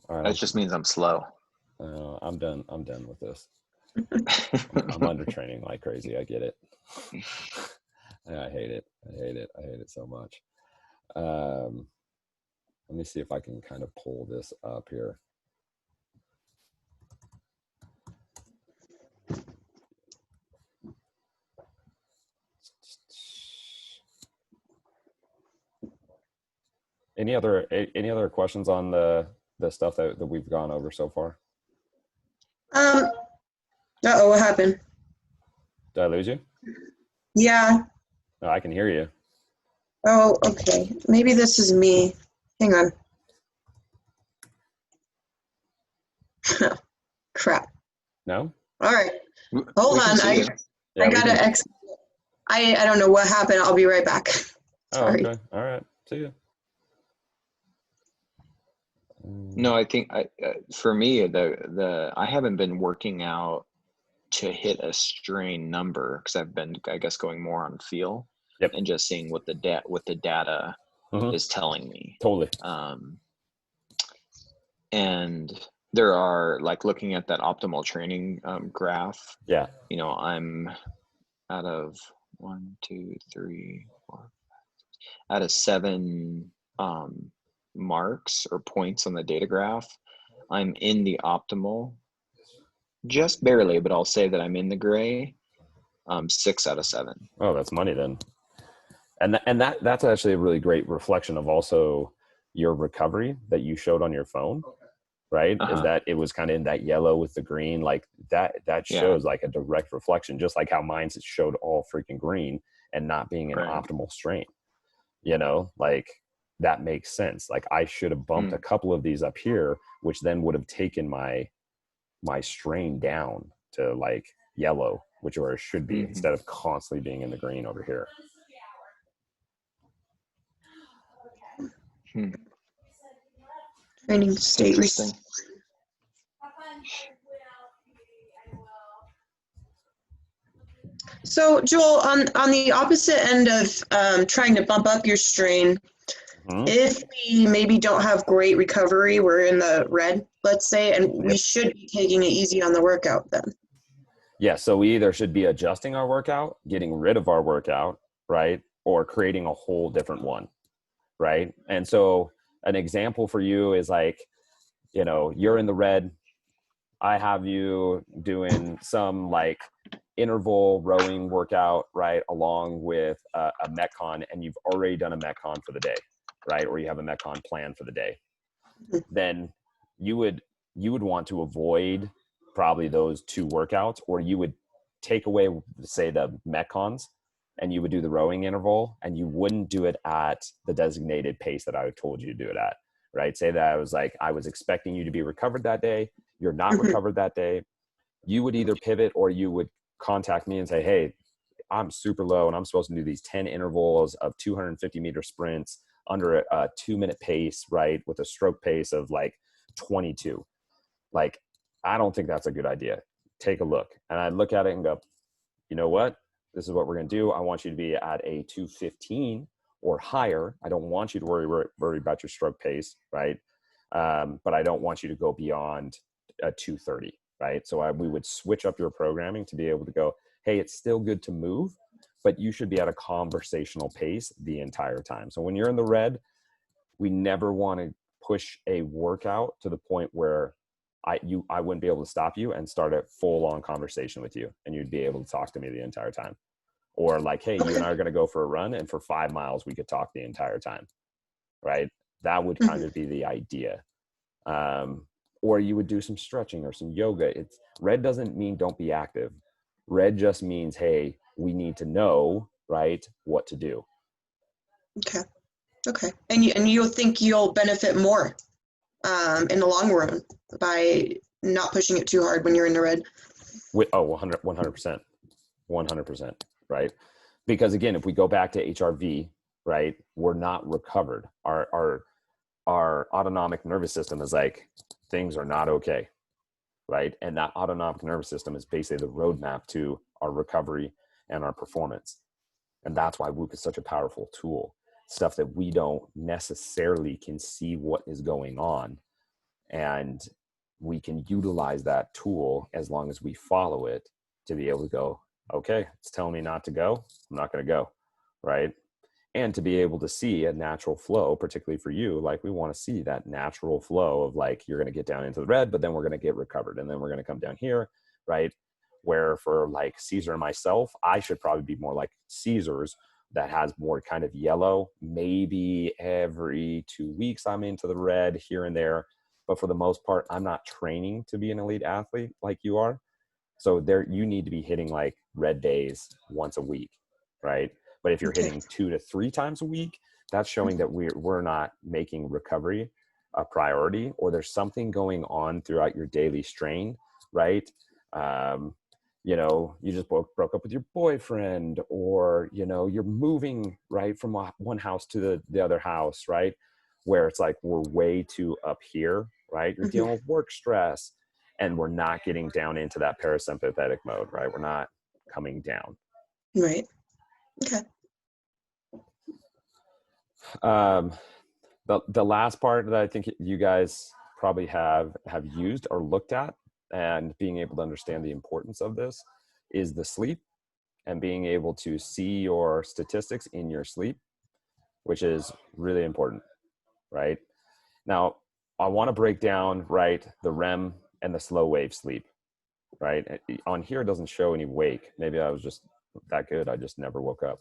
All right. That just means I'm slow. I'm done. I'm done with this. I'm under training like crazy. I get it. I hate it. I hate it. I hate it so much. Let me see if I can kind of pull this up here. Any other questions on the stuff that we've gone over so far? Uh-oh, what happened? Did I lose you? Yeah. No, I can hear you. Oh, okay. Maybe this is me. Hang on. Crap. No? All right. Hold on. I gotta I don't know what happened. I'll be right back. Sorry. Oh, okay. All right. See you. No, I think for me, I haven't been working out to hit a strain number because I've been, I guess, going more on feel and just seeing what the data is telling me. Totally. And there are, like, looking at that optimal training graph. Yeah. You know, I'm out of 1, 2, 3, 4, 5, 6, out of 7 marks or points on the data graph, I'm in the optimal, just barely, but I'll say that I'm in the gray. 6 out of 7. Oh, that's money then. And that's actually a really great reflection of also your recovery that you showed on your phone, right? Is that it was kind of in that yellow with the green, like that shows like a direct reflection, just like how mine showed all freaking green and not being an optimal strain. You know, like that makes sense. Like I should have bumped a couple of these up here, which then would have taken my strain down to like yellow, which where it should be, instead of constantly being in the green over here. Training state. Interesting. So Joel, on the opposite end of trying to bump up your strain, if we maybe don't have great recovery, we're in the red, let's say, and we should be taking it easy on the workout then. Yeah, so we either should be adjusting our workout, getting rid of our workout, right? Or creating a whole different one, right? And so an example for you is like, you know, you're in the red. I have you doing some like interval rowing workout, right? Along with a Metcon, and you've already done a Metcon for the day, right? Or you have a Metcon plan for the day. Then you would want to avoid probably those 2 workouts, or you would take away, say, the Metcons, and you would do the rowing interval, and you wouldn't do it at the designated pace that I told you to do it at, right? Say that I was expecting you to be recovered that day. You're not recovered that day. You would either pivot or you would contact me and say, hey, I'm super low and I'm supposed to do these 10 intervals of 250-meter sprints under a 2-minute pace, right? With a stroke pace of like 22. Like, I don't think that's a good idea. Take a look. And I look at it and go, you know what? This is what we're going to do. I want you to be at a 215 or higher. I don't want you to worry about your stroke pace, right? But I don't want you to go beyond a 230, right? So we would switch up your programming to be able to go, hey, it's still good to move, but you should be at a conversational pace the entire time. So when you're in the red, we never want to push a workout to the point where I wouldn't be able to stop you and start a full on conversation with you, and you'd be able to talk to me the entire time. Or like, hey, you and I are going to go for a run, and for 5 miles, we could talk the entire time, right? That would kind of be the idea. Or you would do some stretching or some yoga. Red doesn't mean don't be active. Red just means, hey, we need to know, right, what to do. Okay. And you think you'll benefit more in the long run by not pushing it too hard when you're in the red? 100%. 100%, right? Because again, if we go back to HRV, right, we're not recovered. Our autonomic nervous system is like, things are not okay, right? And that autonomic nervous system is basically the roadmap to our recovery and our performance. And that's why Whoop is such a powerful tool. Stuff that we don't necessarily can see what is going on. And we can utilize that tool as long as we follow it to be able to go, okay, it's telling me not to go, I'm not going to go, right? And to be able to see a natural flow, particularly for you, like we want to see that natural flow of like, you're going to get down into the red, but then we're going to get recovered. And then we're going to come down here, right? Where for like Caesar and myself, I should probably be more like Caesar's that has more kind of yellow. Maybe every 2 weeks I'm into the red here and there. But for the most part, I'm not training to be an elite athlete like you are. So there, you need to be hitting like red days once a week, right? But if you're hitting 2 to 3 times a week, that's showing that we're not making recovery a priority, or there's something going on throughout your daily strain, right? You know, you just broke up with your boyfriend, or, you know, you're moving right from one house to the other house, right? Where it's like, we're way too up here, right? You're dealing with work stress, and we're not getting down into that parasympathetic mode, right? We're not coming down. Right. Okay. The last part that I think you guys probably have used or looked at, and being able to understand the importance of this, is the sleep, and being able to see your statistics in your sleep, which is really important, right? Now, I want to break down, right, the REM and the slow wave sleep, right? On here, it doesn't show any wake. Maybe I was just that good. I just never woke up.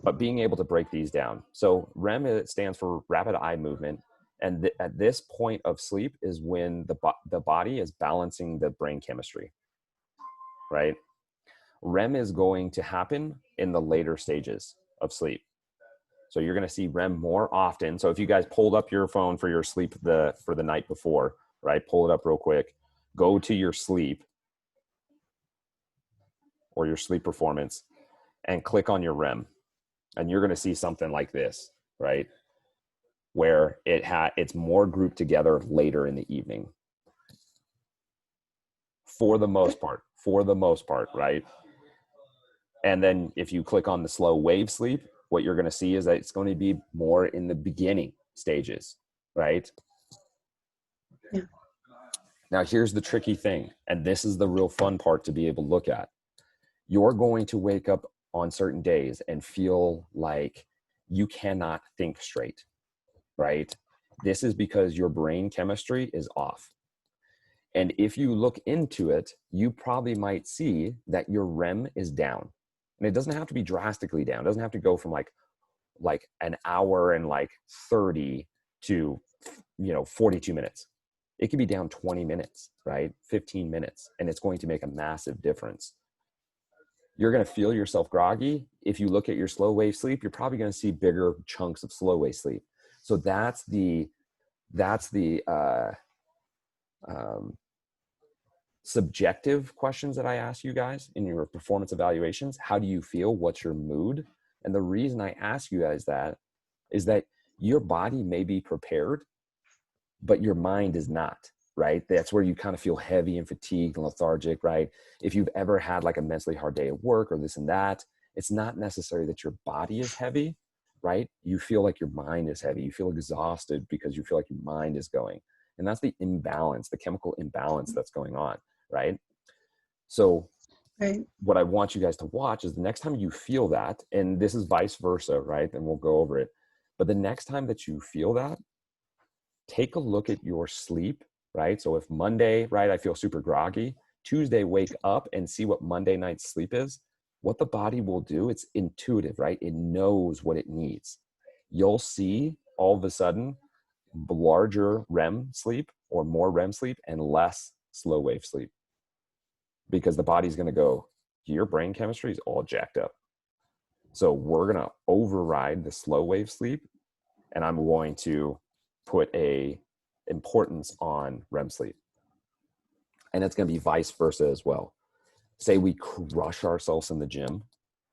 But being able to break these down. So REM, it stands for rapid eye movement. And at this point of sleep is when the body is balancing the brain chemistry, right? REM is going to happen in the later stages of sleep. So you're going to see REM more often. So if you guys pulled up your phone for your sleep for the night before, right? Pull it up real quick. Go to your sleep or your sleep performance and click on your REM. And you're going to see something like this, right? Where it's more grouped together later in the evening. For the most part, right? And then if you click on the slow wave sleep, what you're going to see is that it's going to be more in the beginning stages, right? Yeah. Now, here's the tricky thing, and this is the real fun part to be able to look at. You're going to wake up on certain days and feel like you cannot think straight, right? This is because your brain chemistry is off. And if you look into it, you probably might see that your REM is down. And it doesn't have to be drastically down. It doesn't have to go from like an hour and like 30 to, 42 minutes. It could be down 20 minutes, right? 15 minutes. And it's going to make a massive difference. You're going to feel yourself groggy. If you look at your slow wave sleep, you're probably going to see bigger chunks of slow wave sleep. So that's the subjective questions that I ask you guys in your performance evaluations. How do you feel? What's your mood? And the reason I ask you guys that is that your body may be prepared, but your mind is not, right? That's where you kind of feel heavy and fatigued and lethargic, right? If you've ever had like a mentally hard day at work or this and that, it's not necessary that your body is heavy, right? You feel like your mind is heavy. You feel exhausted because you feel like your mind is going. And that's the imbalance, the chemical imbalance that's going on, right? So what I want you guys to watch is the next time you feel that, and this is vice versa, right? And we'll go over it. But the next time that you feel that, take a look at your sleep, right? So if Monday, right, I feel super groggy, Tuesday, wake up and see what Monday night's sleep is. What the body will do, it's intuitive, right? It knows what it needs. You'll see all of a sudden larger REM sleep or more REM sleep and less slow wave sleep, because the body's going to go, your brain chemistry is all jacked up. So we're going to override the slow wave sleep, and I'm going to put a importance on REM sleep. And it's going to be vice versa as well. Say we crush ourselves in the gym,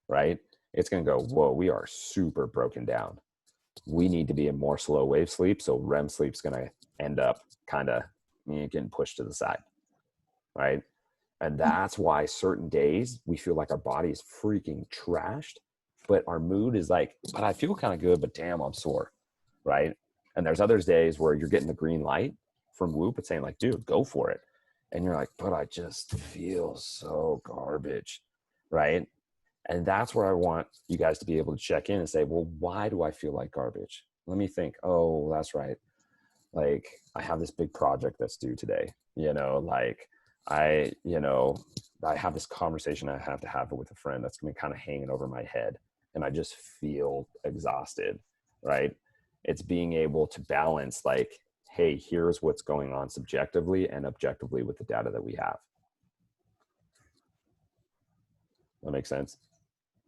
right? It's going to go, whoa, we are super broken down. We need to be in more slow wave sleep. So REM sleep's going to end up kind of getting pushed to the side, right? And that's why certain days we feel like our body is freaking trashed, but our mood is like, but I feel kind of good, but damn, I'm sore, right? And there's other days where you're getting the green light from Whoop. It's saying like, dude, go for it. And you're like, but I just feel so garbage, right? And that's where I want you guys to be able to check in and say, well, why do I feel like garbage? Let me think. Oh, that's right. Like, I have this big project that's due today, like I have this conversation I have to have with a friend that's going to be kind of hanging over my head, and I just feel exhausted, right? It's being able to balance, like, hey, here's what's going on subjectively and objectively with the data that we have. That makes sense?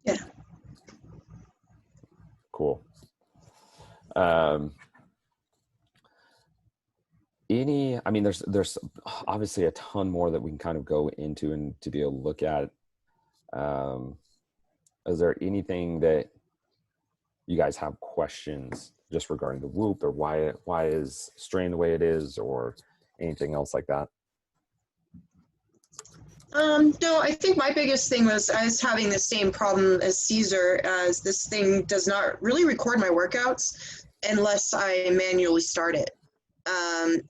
Yeah. Cool. There's obviously a ton more that we can kind of go into and to be able to look at. Is there anything that you guys have questions just regarding the Whoop, or why is strain the way it is, or anything else like that? No, I think my biggest thing was I was having the same problem as Caesar, as this thing does not really record my workouts unless I manually start it.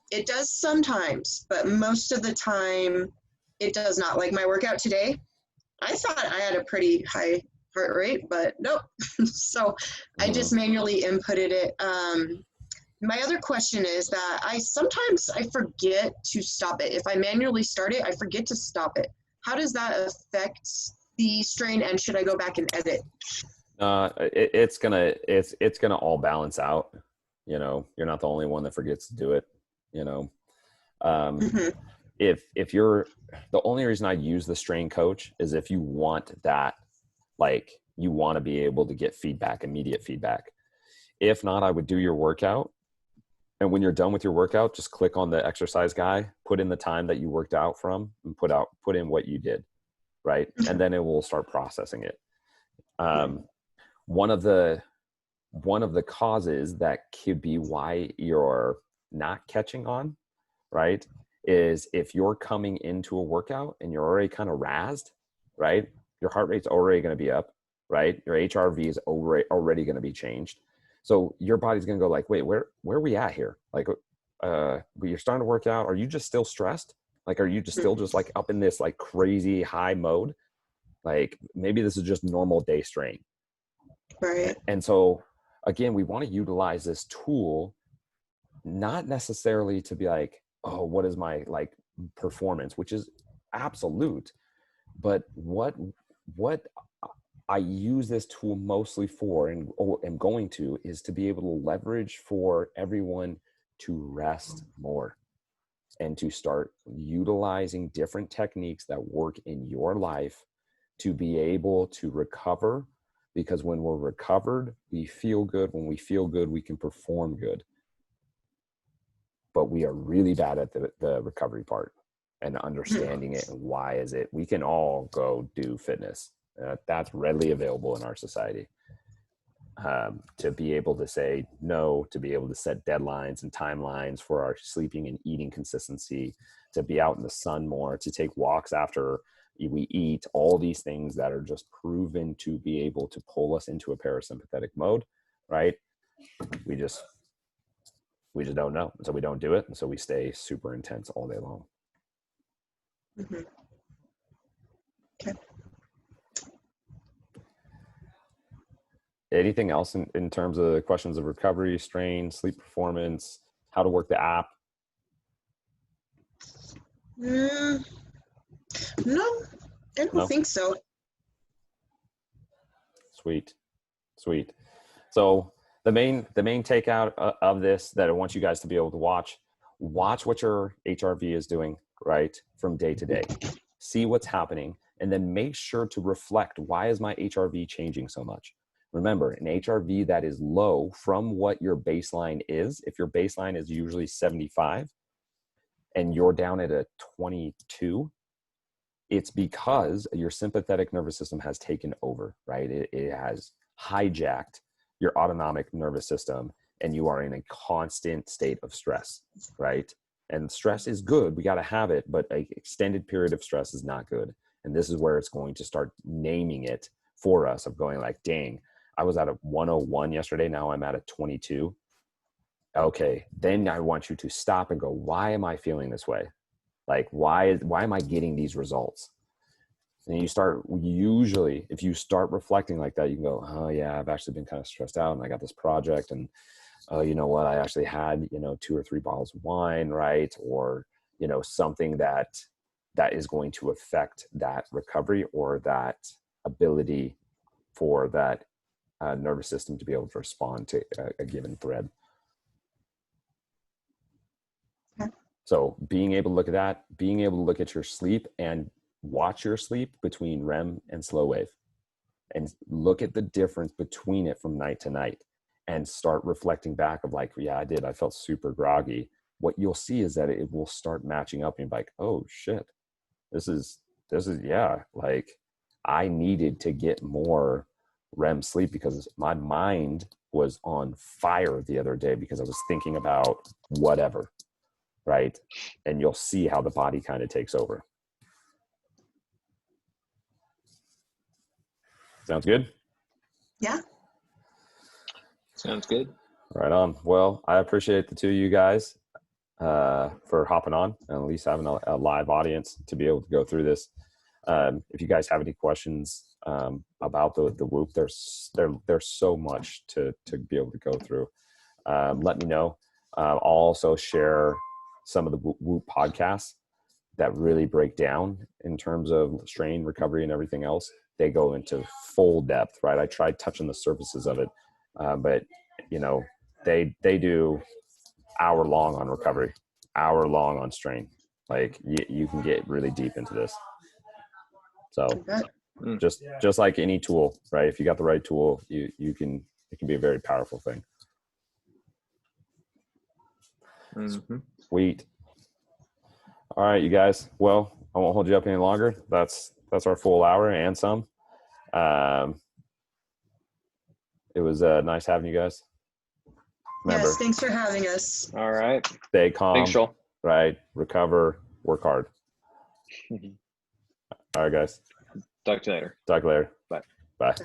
It does sometimes, but most of the time it does not. Like my workout today, I thought I had a pretty high heart rate, but nope. So I just manually inputted it. My other question is that sometimes I forget to stop it. If I manually start it, I forget to stop it. How does that affect the strain, and should I go back and edit? It's gonna all balance out. You're not the only one that forgets to do it. If you're, the only reason I use the strain coach is if you want that, like you want to be able to get feedback, immediate feedback. If not, I would do your workout. And when you're done with your workout, just click on the exercise guy, put in the time that you worked out from, and put in what you did, right? And then it will start processing it. One of the causes that could be why you're not catching on, right, is if you're coming into a workout and you're already kind of razzed, right? Your heart rate's already going to be up, right? Your HRV is already going to be changed. So your body's going to go like, wait, where are we at here? Like, you're starting to work out. Are you just still stressed? Like, are you just still just like up in this like crazy high mode? Like maybe this is just normal day strain. Right. And so again, we want to utilize this tool, not necessarily to be like, oh, what is my like performance, which is absolute, but what I use this tool mostly for, and am going to, is to be able to leverage for everyone to rest more and to start utilizing different techniques that work in your life to be able to recover. Because when we're recovered, we feel good. When we feel good, we can perform good. But we are really bad at the recovery part and understanding it and why is it. We can all go do fitness. That's readily available in our society. To be able to say no, to be able to set deadlines and timelines for our sleeping and eating consistency, to be out in the sun more, to take walks after we eat, all these things that are just proven to be able to pull us into a parasympathetic mode, right? We just don't know. So we don't do it. And so we stay super intense all day long. Okay. Anything else in terms of questions of recovery, strain, sleep performance, how to work the app? No, I don't No? think so. Sweet. So the main takeout of this that I want you guys to be able to watch what your HRV is doing, right, from day to day. See what's happening, and then make sure to reflect, why is my HRV changing so much? Remember, an HRV that is low from what your baseline is, if your baseline is usually 75 and you're down at a 22, it's because your sympathetic nervous system has taken over, right? It has hijacked your autonomic nervous system, and you are in a constant state of stress, right? And stress is good. We got to have it, but an extended period of stress is not good. And this is where it's going to start naming it for us, of going like, dang, I was at a 101 yesterday. Now I'm at a 22. Okay. Then I want you to stop and go, why am I feeling this way? Like, why am I getting these results? And you start, usually, if you start reflecting like that, you can go, oh yeah, I've actually been kind of stressed out, and I got this project, and oh, you know what, I actually had, 2 or 3 bottles of wine, right? Or, something that is going to affect that recovery, or that ability for that nervous system to be able to respond to a given thread. Okay. So being able to look at that, being able to look at your sleep and watch your sleep between REM and slow wave, and look at the difference between it from night to night, and start reflecting back of like, yeah, I felt super groggy. What you'll see is that it will start matching up, and you're like, oh shit, this is, yeah, like I needed to get more REM sleep because my mind was on fire the other day because I was thinking about whatever, right? And you'll see how the body kind of takes over. Sounds good? Yeah. Sounds good. Right on. Well, I appreciate the two of you guys for hopping on, and at least having a live audience to be able to go through this. If you guys have any questions about the Whoop, there's so much to be able to go through. Let me know. I'll also share some of the Whoop podcasts that really break down in terms of strain recovery and everything else. They go into full depth, right? I tried touching the surfaces of it, but they do hour long on recovery, hour long on strain. Like you can get really deep into this. So just like any tool, right? If you got the right tool, it can be a very powerful thing. Mm-hmm. Sweet. All right, you guys. Well, I won't hold you up any longer. That's our full hour and some. It was nice having you guys. Remember, Yes, thanks for having us. All right. stay calm. Thanks, Joel. Right. Recover. Work hard. All right, guys. Talk to you later. Talk later. Bye. Bye.